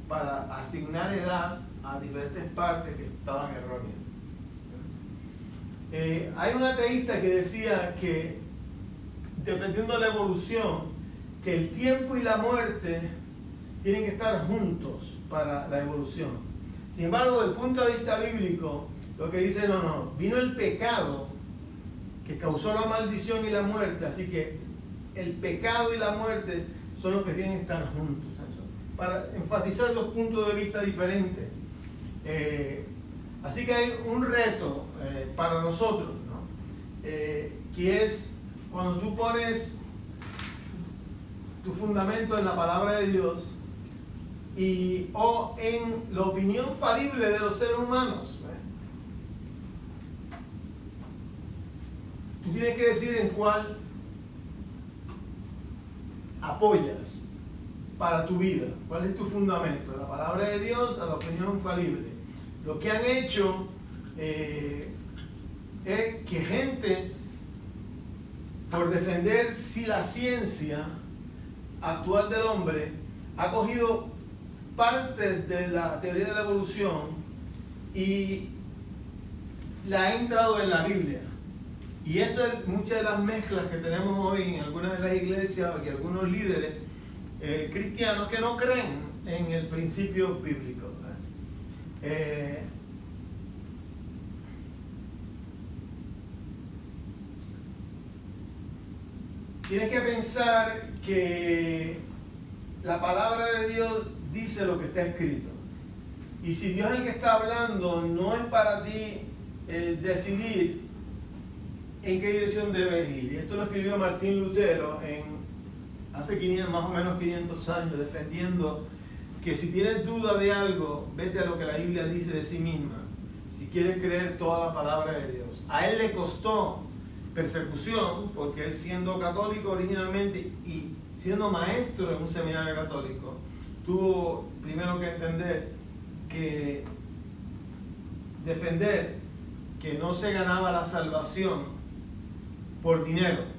para asignar edad a diferentes partes que estaban erróneas. Hay un ateísta que decía que, defendiendo la evolución, que el tiempo y la muerte tienen que estar juntos para la evolución. Sin embargo, desde el punto de vista bíblico, lo que dice, no, vino el pecado que causó la maldición y la muerte, así que el pecado y la muerte son los que tienen que estar juntos, para enfatizar dos puntos de vista diferentes. Así que hay un reto para nosotros, ¿no? Que es cuando tú pones tu fundamento en la palabra de Dios o en la opinión falible de los seres humanos. Tú tienes que decir en cuál apoyas para tu vida, cuál es tu fundamento, la palabra de Dios a la opinión falible. Lo que han hecho es que gente, por defender si la ciencia actual del hombre, ha cogido partes de la teoría de la evolución y la ha entrado en la Biblia. Y eso es muchas de las mezclas que tenemos hoy en algunas de las iglesias y algunos líderes cristianos que no creen en el principio bíblico. Tienes que pensar que la palabra de Dios dice lo que está escrito. Y si Dios es el que está hablando, no es para ti decidir en qué dirección debes ir. Y esto lo escribió Martín Lutero hace más o menos 500 años, defendiendo que si tienes duda de algo, vete a lo que la Biblia dice de sí misma, si quieres creer toda la palabra de Dios. A él le costó persecución, porque él, siendo católico originalmente y siendo maestro en un seminario católico, tuvo primero que entender que defender que no se ganaba la salvación por dinero,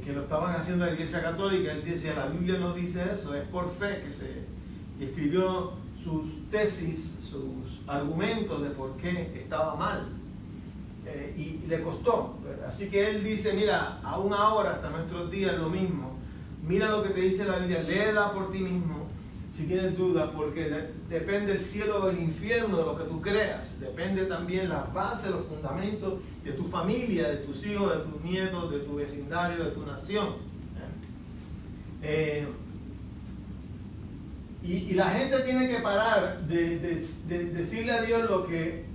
que lo estaban haciendo la Iglesia Católica. Él decía, la Biblia no dice eso, es por fe que y escribió sus tesis, sus argumentos de por qué estaba mal, y le costó. Así que él dice, mira, aún ahora, hasta nuestros días, lo mismo, mira lo que te dice la Biblia, léela por ti mismo, si tienes dudas, porque depende el cielo o el infierno de lo que tú creas, depende también las bases, los fundamentos de tu familia, de tus hijos, de tus nietos, de tu vecindario, de tu nación. Y la gente tiene que parar de decirle a Dios lo que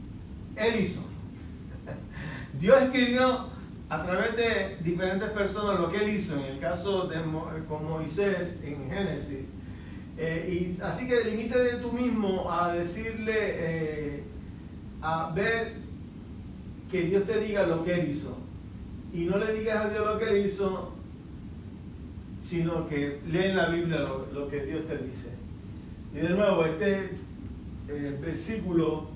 Él hizo. Dios escribió a través de diferentes personas lo que Él hizo, en el caso con Moisés en Génesis. Y así que limítate tú mismo a decirle, a ver que Dios te diga lo que Él hizo. Y no le digas a Dios lo que Él hizo sino que leen la Biblia lo que Dios te dice. Y de nuevo, este versículo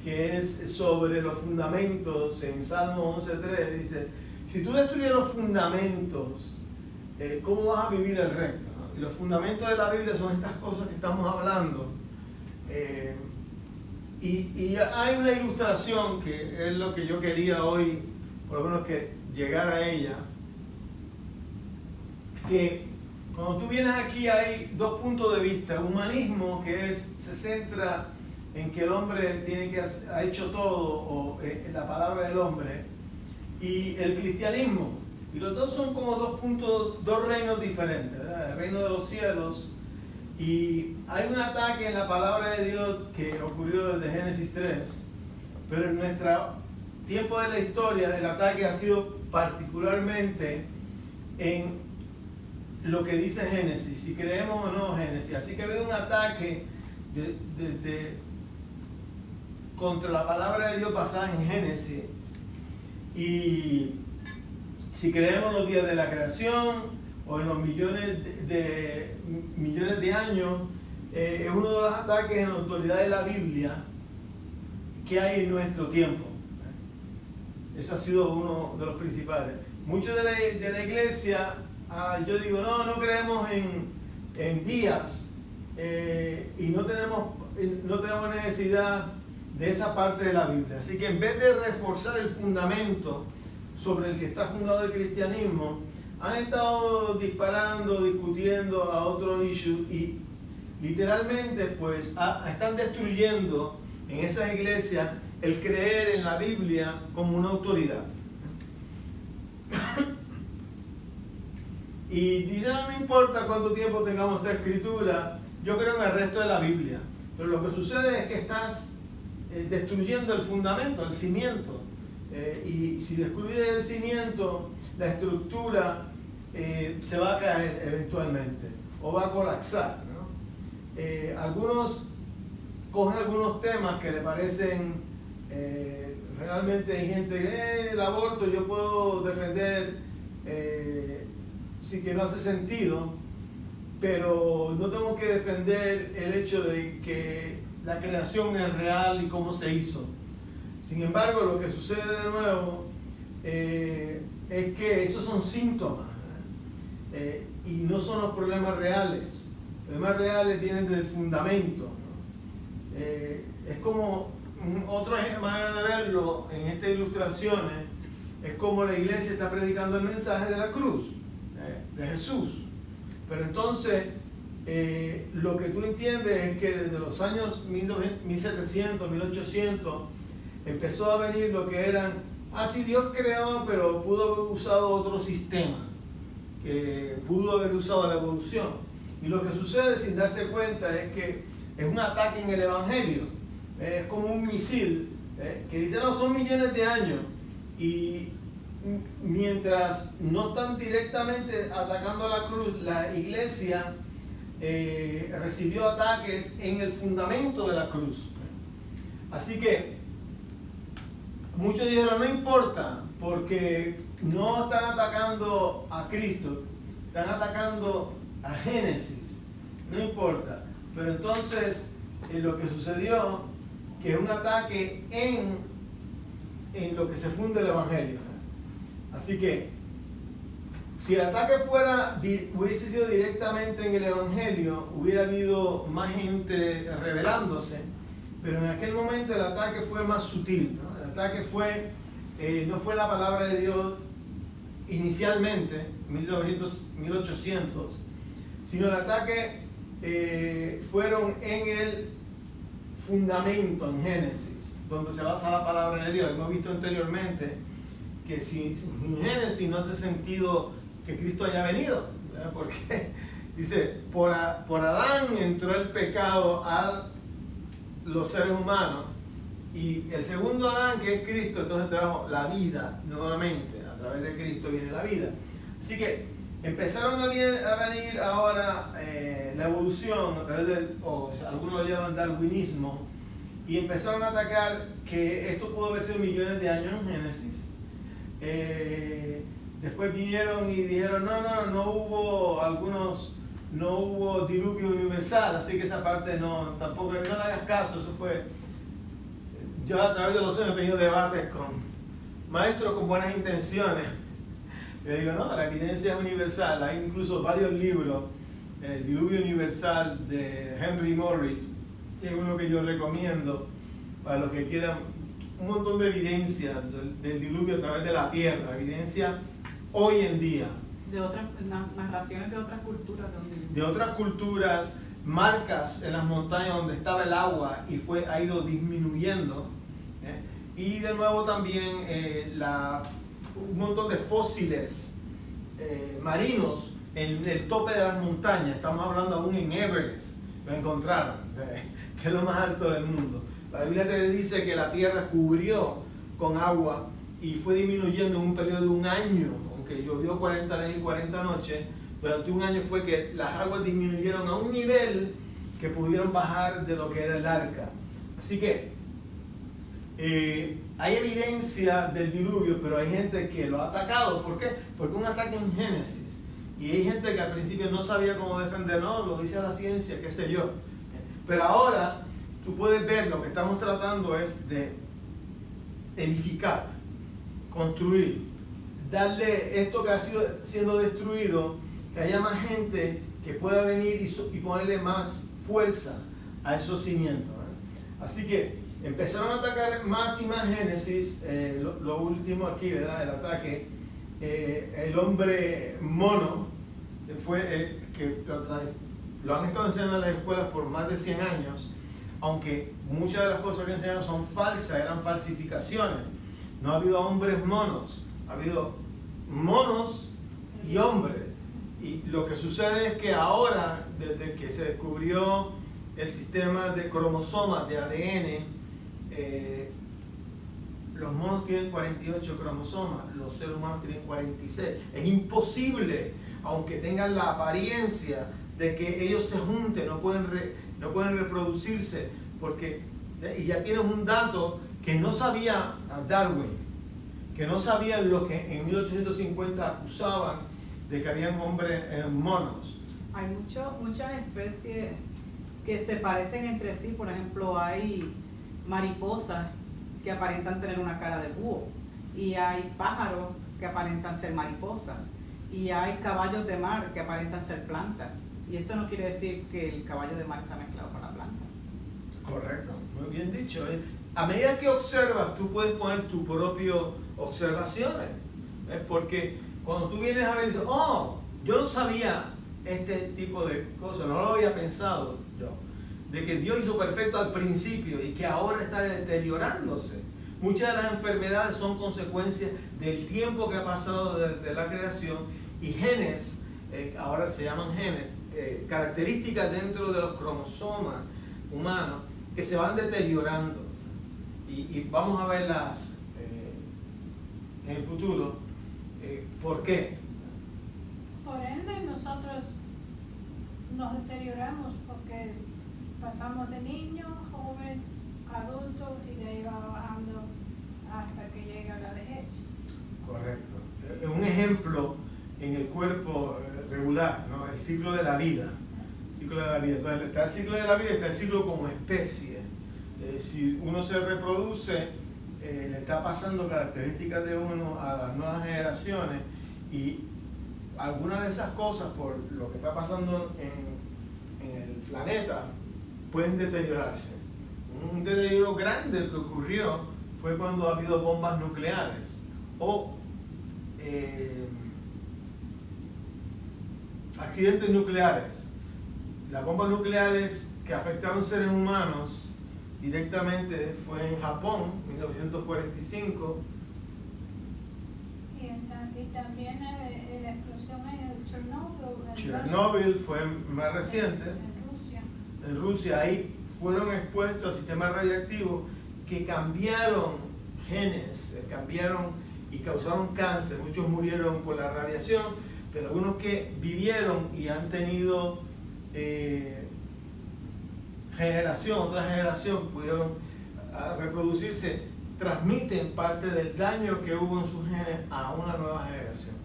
que es sobre los fundamentos en Salmo 11.3 dice: si tú destruyes los fundamentos, ¿cómo vas a vivir el resto? ¿No? Y los fundamentos de la Biblia son estas cosas que estamos hablando. Y hay una ilustración que es lo que yo quería hoy, por lo menos que llegar a ella, que cuando tú vienes aquí hay dos puntos de vista: humanismo, que se centra en que el hombre ha hecho todo, o la palabra del hombre, y el cristianismo, y los dos son como dos reinos diferentes, ¿verdad? El reino de los cielos. Y hay un ataque en la palabra de Dios que ocurrió desde Génesis 3, pero en nuestro tiempo de la historia el ataque ha sido particularmente en lo que dice Génesis, si creemos o no Génesis. Así que ha habido un ataque contra la palabra de Dios basada en Génesis. Y si creemos los días de la creación o en los millones de años, es uno de los ataques en la autoridad de la Biblia que hay en nuestro tiempo. Eso ha sido uno de los principales. Muchos de la iglesia, yo digo, no creemos en días, y no tenemos necesidad de esa parte de la Biblia. Así que en vez de reforzar el fundamento sobre el que está fundado el cristianismo, han estado disparando, discutiendo a otros issues, y literalmente pues están destruyendo en esas iglesias el creer en la Biblia como una autoridad. Y dicen: no importa cuánto tiempo tengamos esta escritura, yo creo en el resto de la Biblia. Pero lo que sucede es que estás destruyendo el fundamento, el cimiento. Y si destruyes el cimiento, la estructura se va a caer eventualmente o va a colapsar, ¿no? Algunos cogen algunos temas que le parecen, realmente hay gente que el aborto yo puedo defender, sí, que no hace sentido, pero no tengo que defender el hecho de que la creación es real y cómo se hizo. Sin embargo, lo que sucede de nuevo es que esos son síntomas, y no son los problemas reales. Los problemas reales vienen del fundamento, ¿no? Es como otra manera de verlo en estas ilustraciones, es como la iglesia está predicando el mensaje de la cruz, de Jesús. Pero entonces, lo que tú entiendes es que desde los años 1700, 1800, empezó a venir lo que eran, sí, Dios creó, pero pudo haber usado otro sistema, que pudo haber usado la evolución. Y lo que sucede sin darse cuenta es que es un ataque en el Evangelio, es como un misil, que dice: no, son millones de años, y mientras no están directamente atacando a la cruz, la iglesia recibió ataques en el fundamento de la cruz. Así que muchos dijeron: no importa, porque no están atacando a Cristo, están atacando a Génesis, no importa. Pero entonces lo que sucedió, que es un ataque en lo que se funda el Evangelio. Así que si el ataque hubiese sido directamente en el Evangelio, hubiera habido más gente rebelándose, pero en aquel momento el ataque fue más sutil, ¿no? El ataque no fue la palabra de Dios inicialmente, 1800, sino el ataque fueron en el fundamento, en Génesis, donde se basa la palabra de Dios. Hemos visto anteriormente que sin Génesis no hace sentido que Cristo haya venido, ¿verdad? Porque dice, por Adán entró el pecado a los seres humanos, y el segundo Adán, que es Cristo, entonces trajo la vida nuevamente. A través de Cristo viene la vida. Así que empezaron a venir ahora la evolución a través algunos lo llaman darwinismo, y empezaron a atacar que esto pudo haber sido millones de años en Génesis, después vinieron y dijeron, no hubo diluvio universal, así que esa parte tampoco, no le hagas caso, eso fue. Yo a través de los años he tenido debates con maestros con buenas intenciones. Le digo, no, la evidencia es universal, hay incluso varios libros, el Diluvio Universal de Henry Morris, que es uno que yo recomiendo para los que quieran un montón de evidencia del diluvio a través de la tierra, evidencia hoy en día. De otras narraciones de otras culturas. De otras culturas, marcas en las montañas donde estaba el agua y ha ido disminuyendo. Y de nuevo también un montón de fósiles marinos en el tope de las montañas. Estamos hablando aún en Everest, lo encontraron, que es lo más alto del mundo. La Biblia te dice que la tierra cubrió con agua y fue disminuyendo en un periodo de un año, aunque llovió 40 días y 40 noches. Durante un año fue que las aguas disminuyeron a un nivel que pudieron bajar de lo que era el arca. Así que hay evidencia del diluvio, pero hay gente que lo ha atacado. ¿Por qué? Porque un ataque en Génesis. Y hay gente que al principio no sabía cómo defender, no, lo dice la ciencia, qué sé yo. Pero ahora tú puedes ver, lo que estamos tratando es de edificar, construir, darle esto que ha sido siendo destruido, que haya más gente que pueda venir y ponerle más fuerza a esos cimientos. Así que empezaron a atacar más y más Génesis, lo último aquí, ¿verdad? El ataque, el hombre mono, fue que lo han estado enseñando en las escuelas por más de 100 años, aunque muchas de las cosas que enseñaron son falsas, eran falsificaciones. No ha habido hombres monos, ha habido monos y hombres. Y lo que sucede es que ahora, desde que se descubrió el sistema de cromosomas, de ADN, los monos tienen 48 cromosomas, los seres humanos tienen 46. Es imposible, aunque tengan la apariencia de que ellos se junten, no pueden reproducirse, porque, y ya tienes un dato que no sabía Darwin, que no sabían lo que en 1850 acusaban de que habían hombres monos. Hay muchas especies que se parecen entre sí. Por ejemplo, hay mariposas que aparentan tener una cara de búho, y hay pájaros que aparentan ser mariposas, y hay caballos de mar que aparentan ser plantas. Y eso no quiere decir que el caballo de mar está mezclado con la planta. Correcto, muy bien dicho. A medida que observas, tú puedes poner tus propias observaciones. Porque cuando tú vienes a ver, dices, oh, yo no sabía este tipo de cosas, no lo había pensado yo, de que Dios hizo perfecto al principio y que ahora está deteriorándose. Muchas de las enfermedades son consecuencias del tiempo que ha pasado desde la creación, y genes, ahora se llaman genes, características dentro de los cromosomas humanos que se van deteriorando, y vamos a verlas en el futuro. ¿Por qué? Por ende, nosotros nos deterioramos porque pasamos de niño, joven, adulto, y de ahí va bajando hasta que llega la vejez. Correcto. Un ejemplo en el cuerpo regular, ¿no? El ciclo de la vida. Entonces está el ciclo de la vida, está el ciclo como especie. Si uno se reproduce, le está pasando características de uno a las nuevas generaciones, y algunas de esas cosas, por lo que está pasando en el planeta, pueden deteriorarse. Un deterioro grande que ocurrió fue cuando ha habido bombas nucleares o accidentes nucleares. Las bombas nucleares que afectaron seres humanos directamente fue en Japón, 1945. Y también la explosión en Chernobyl. Chernobyl fue más reciente. En Rusia. En Rusia, ahí fueron expuestos a sistemas radiactivos que cambiaron genes, cambiaron y causaron cáncer. Muchos murieron por la radiación, pero algunos que vivieron y han tenido otra generación, pudieron reproducirse, transmiten parte del daño que hubo en sus genes a una nueva generación.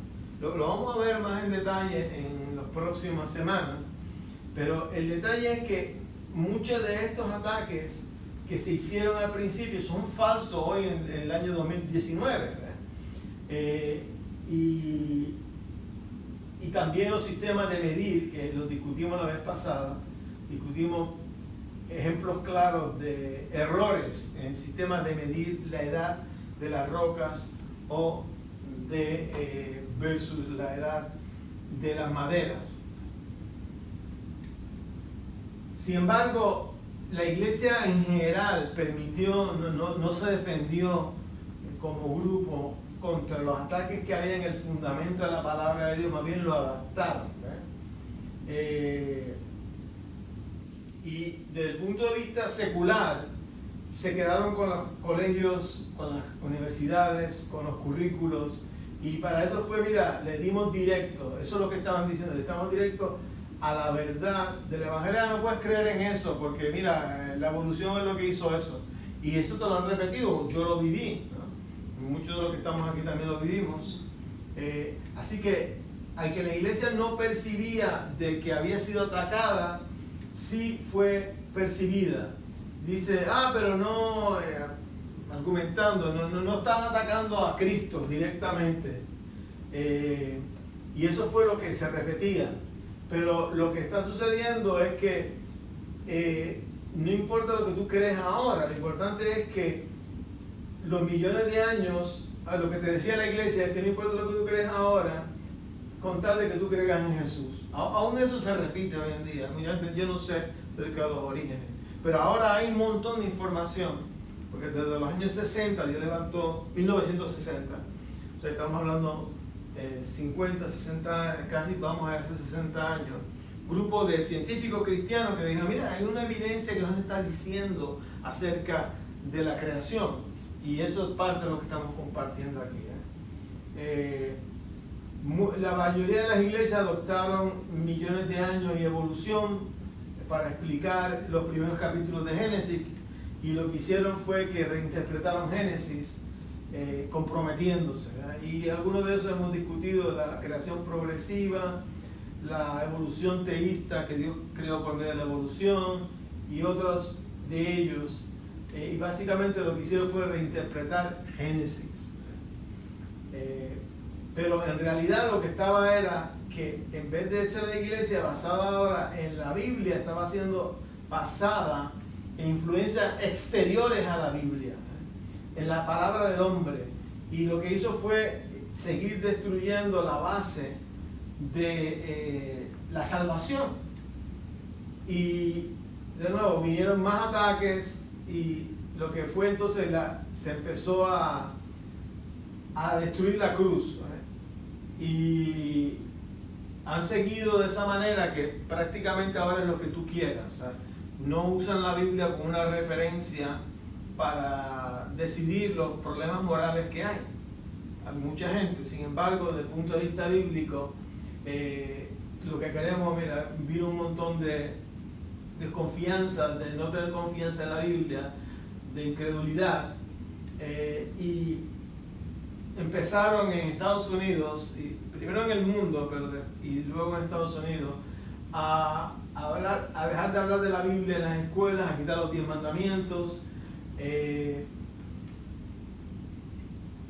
Lo vamos a ver más en detalle en las próximas semanas, pero el detalle es que muchos de estos ataques que se hicieron al principio son falsos hoy en el año 2019. Y también los sistemas de medir, que los discutimos la vez pasada, discutimos ejemplos claros de errores en sistemas de medir la edad de las rocas o versus la edad de las maderas. Sin embargo, la iglesia en general permitió, no se defendió como grupo contra los ataques que había en el fundamento de la palabra de Dios, más bien lo adaptaron. Y desde el punto de vista secular, se quedaron con los colegios, con las universidades, con los currículos, y para eso fue, mira, le dimos directo, eso es lo que estaban diciendo, le estamos directo a la verdad del Evangelio. No puedes creer en eso, porque mira, la evolución es lo que hizo eso, y eso te lo han repetido, yo lo viví, ¿no? Muchos de los que estamos aquí también lo vivimos. Así que al que la iglesia no percibía de que había sido atacada, sí fue percibida. Dice, pero no, argumentando, no están atacando a Cristo directamente. Y eso fue lo que se repetía. Pero lo que está sucediendo es que no importa lo que tú crees ahora, lo importante es que los millones de años, a lo que te decía la iglesia, es que no importa lo que tú crees ahora, con tal de que tú creas en Jesús. Aún eso se repite hoy en día. Yo no sé de los orígenes, pero ahora hay un montón de información, porque desde los años 60 Dios levantó, 1960, o sea, estamos hablando 50, 60 años, casi vamos a hacer 60 años, grupo de científicos cristianos que dijeron, mira, hay una evidencia que nos está diciendo acerca de la creación, y eso es parte de lo que estamos compartiendo aquí. La mayoría de las iglesias adoptaron millones de años y evolución para explicar los primeros capítulos de Génesis, y lo que hicieron fue que reinterpretaron Génesis comprometiéndose, ¿verdad? Y algunos de esos hemos discutido: la creación progresiva, la evolución teísta que Dios creó por medio de la evolución, y otros de ellos, y básicamente lo que hicieron fue reinterpretar Génesis. Pero en realidad lo que estaba era que en vez de ser la iglesia basada ahora en la Biblia, estaba siendo basada en influencias exteriores a la Biblia, en la palabra del hombre. Y lo que hizo fue seguir destruyendo la base de la salvación. Y de nuevo vinieron más ataques, y lo que fue entonces se empezó a destruir la cruz, ¿vale? Y han seguido de esa manera que prácticamente ahora es lo que tú quieras, ¿sabes? No usan la Biblia como una referencia para decidir los problemas morales que hay. Hay mucha gente, sin embargo, desde el punto de vista bíblico, lo que queremos, mira, vivir un montón de desconfianza, de no tener confianza en la Biblia, de incredulidad, y empezaron en Estados Unidos, y primero en el mundo, y luego en Estados Unidos, a dejar de hablar de la Biblia en las escuelas, a quitar los 10 mandamientos.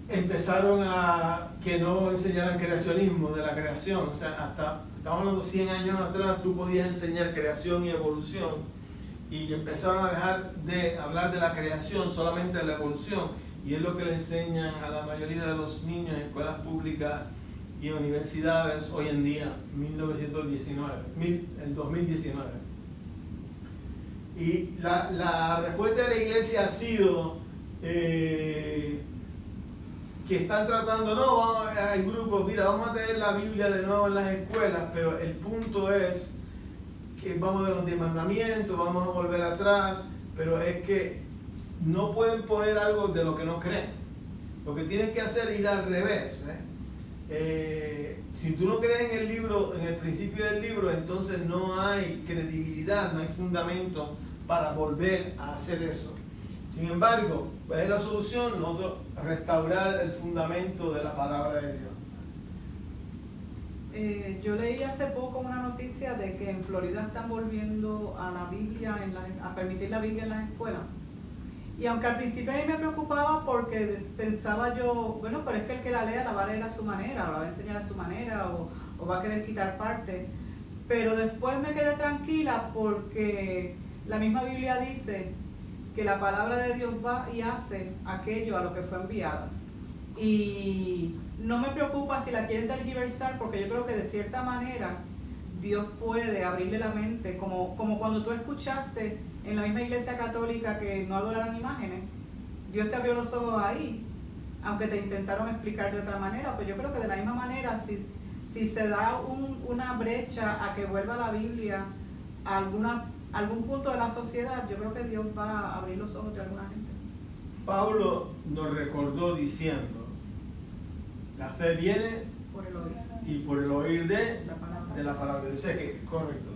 Empezaron a que no enseñaran creacionismo de la creación, o sea, estamos hablando 100 años atrás, tú podías enseñar creación y evolución, y empezaron a dejar de hablar de la creación, solamente de la evolución, y es lo que le enseñan a la mayoría de los niños en escuelas públicas y universidades hoy en día, el 2019. Y la respuesta de la iglesia ha sido que están tratando, hay grupos, mira, vamos a tener la Biblia de nuevo en las escuelas, pero el punto es que vamos a dar un mandamiento, vamos a volver atrás, pero es que no pueden poner algo de lo que no creen. Lo que tienen que hacer es ir al revés, si tú no crees en el libro, en el principio del libro, entonces no hay credibilidad, no hay fundamento para volver a hacer eso. Sin embargo, ¿cuál es la solución? Nosotros restaurar el fundamento de la palabra de Dios. Yo leí hace poco una noticia de que en Florida están volviendo a la Biblia, a permitir la Biblia en las escuelas. Y aunque al principio a mí me preocupaba porque pensaba yo, bueno, pero es que el que la lea la va a leer a su manera, o la va a enseñar a su manera, o va a querer quitar parte. Pero después me quedé tranquila porque la misma Biblia dice que la palabra de Dios va y hace aquello a lo que fue enviada. Y no me preocupa si la quieren tergiversar, porque yo creo que de cierta manera Dios puede abrirle la mente, como cuando tú escuchaste en la misma iglesia católica que no adoraran imágenes. Dios te abrió los ojos ahí, aunque te intentaron explicar de otra manera. Pues yo creo que de la misma manera, si se da una brecha a que vuelva la Biblia a algún punto de la sociedad, yo creo que Dios va a abrir los ojos de alguna gente. Pablo nos recordó diciendo, la fe viene Por el oír. y por el oír de La palabra. la palabra de Dios. O sea, que es correcto.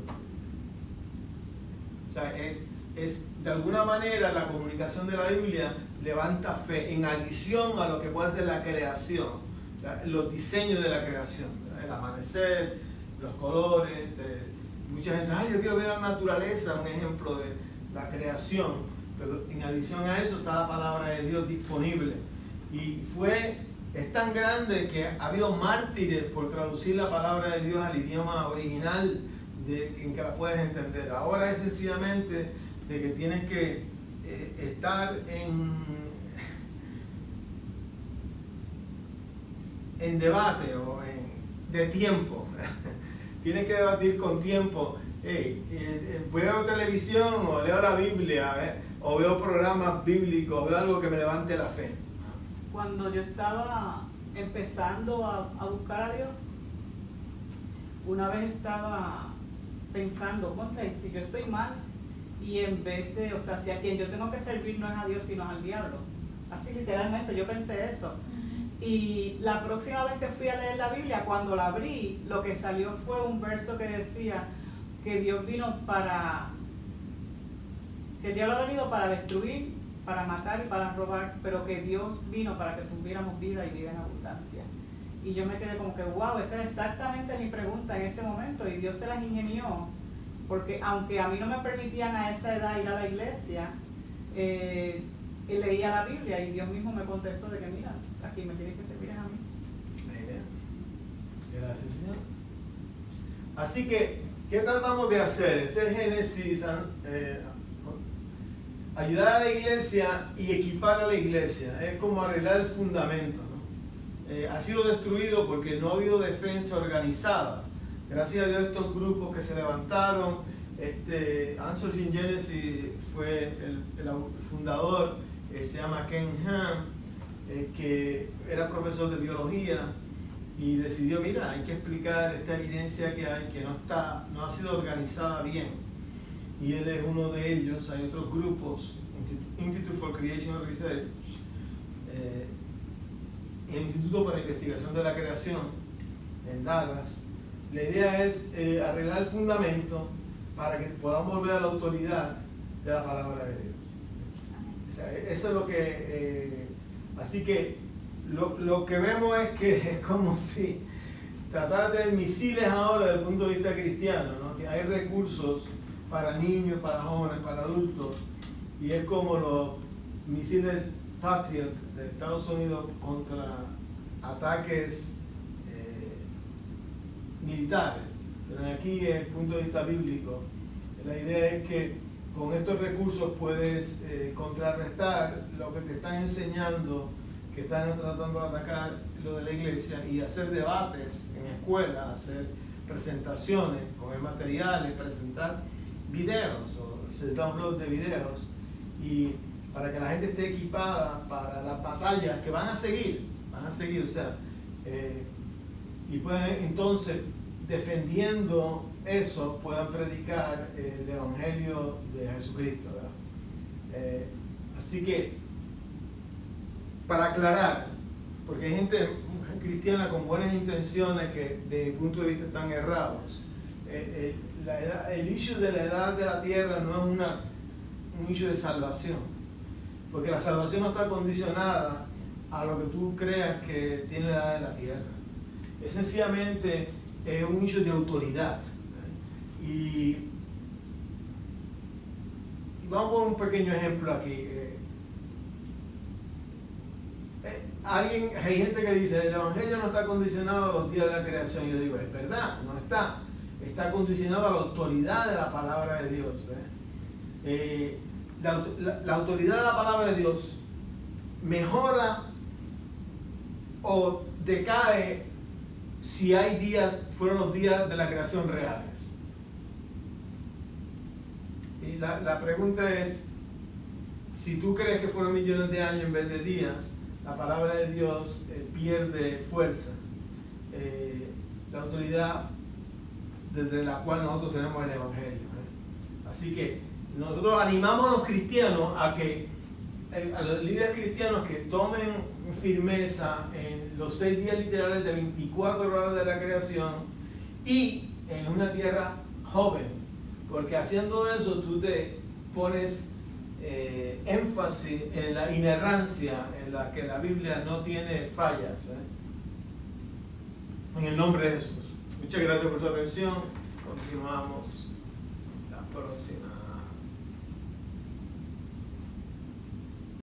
O sea, es de alguna manera la comunicación de la Biblia levanta fe en adición a lo que puede ser la creación, o sea, los diseños de la creación, ¿verdad? El amanecer, los colores. Mucha gente, yo quiero ver la naturaleza, un ejemplo de la creación, pero en adición a eso está la palabra de Dios disponible. Y es tan grande que ha habido mártires por traducir la palabra de Dios al idioma original en que la puedes entender. Ahora es sencillamente de que tienes que estar en debate o de tiempo. Tienes que debatir con tiempo. ¿Veo televisión o leo la Biblia? O veo programas bíblicos, veo algo que me levante la fe. Cuando yo estaba empezando a buscar a Dios, una vez estaba pensando, contra, y si yo estoy mal, y en vez de, o sea, si a quien yo tengo que servir no es a Dios sino al diablo. Así literalmente yo pensé eso. Y la próxima vez que fui a leer la Biblia, cuando la abrí, lo que salió fue un verso que decía que Dios vino que el diablo ha venido para destruir, para matar y para robar, pero que Dios vino para que tuviéramos vida y vida en abundancia. Y yo me quedé como que, wow, esa era exactamente mi pregunta en ese momento, y Dios se las ingenió, porque aunque a mí no me permitían a esa edad ir a la iglesia, leía la Biblia y Dios mismo me contestó de que, mira, aquí me tienes que servir a mí. Amén. Gracias, Señor. Así que, ¿qué tratamos de hacer? Este es Génesis, ayudar a la iglesia y equipar a la iglesia. Es como arreglar el fundamento, ¿no? Ha sido destruido porque no ha habido defensa organizada. Gracias a Dios estos grupos que se levantaron, Answers in Genesis fue el fundador, se llama Ken Ham, que era profesor de biología y decidió, mira, hay que explicar esta evidencia que hay, que no ha sido organizada bien. Y él es uno de ellos. Hay otros grupos, Institute for Creation Research, el Instituto para Investigación de la Creación en Dallas. La idea es arreglar el fundamento para que podamos volver a la autoridad de la palabra de Dios. O sea, eso es lo que... así que lo que vemos es que es como si tratar de tener misiles ahora desde el punto de vista cristiano, ¿no? Que hay recursos para niños, para jóvenes, para adultos, y es como los misiles Patriot de Estados Unidos contra ataques militares. Pero aquí, desde el punto de vista bíblico, la idea es que con estos recursos puedes contrarrestar lo que te están enseñando, que están tratando de atacar lo de la iglesia, y hacer debates en escuelas, hacer presentaciones, coger materiales, presentar videos o hacer download de videos, y para que la gente esté equipada para las batallas que van a seguir, o sea, y pueden entonces, defendiendo eso, puedan predicar el Evangelio de Jesucristo, ¿verdad? Así que, para aclarar, porque hay gente cristiana con buenas intenciones que desde mi punto de vista están errados, el issue de la edad de la tierra no es un issue de salvación, porque la salvación no está condicionada a lo que tú creas que tiene la edad de la tierra. Es sencillamente es un issue de autoridad. Y vamos a poner un pequeño ejemplo aquí. Hay gente que dice, el Evangelio no está condicionado a los días de la creación. Yo digo, es verdad, no está. Está condicionado a la autoridad de la palabra de Dios. La autoridad de la palabra de Dios mejora o decae si hay días, fueron los días de la creación reales. Y la pregunta es, si tú crees que fueron millones de años en vez de días, la palabra de Dios pierde fuerza. La autoridad desde la cual nosotros tenemos el Evangelio. Así que nosotros animamos a los cristianos a los líderes cristianos que tomen firmeza en los 6 días literales de 24 horas de la creación y en una tierra joven, porque haciendo eso tú te pones énfasis en la inerrancia en la que la Biblia no tiene fallas. En el nombre de Jesús. Muchas gracias por su atención. Continuamos la próxima.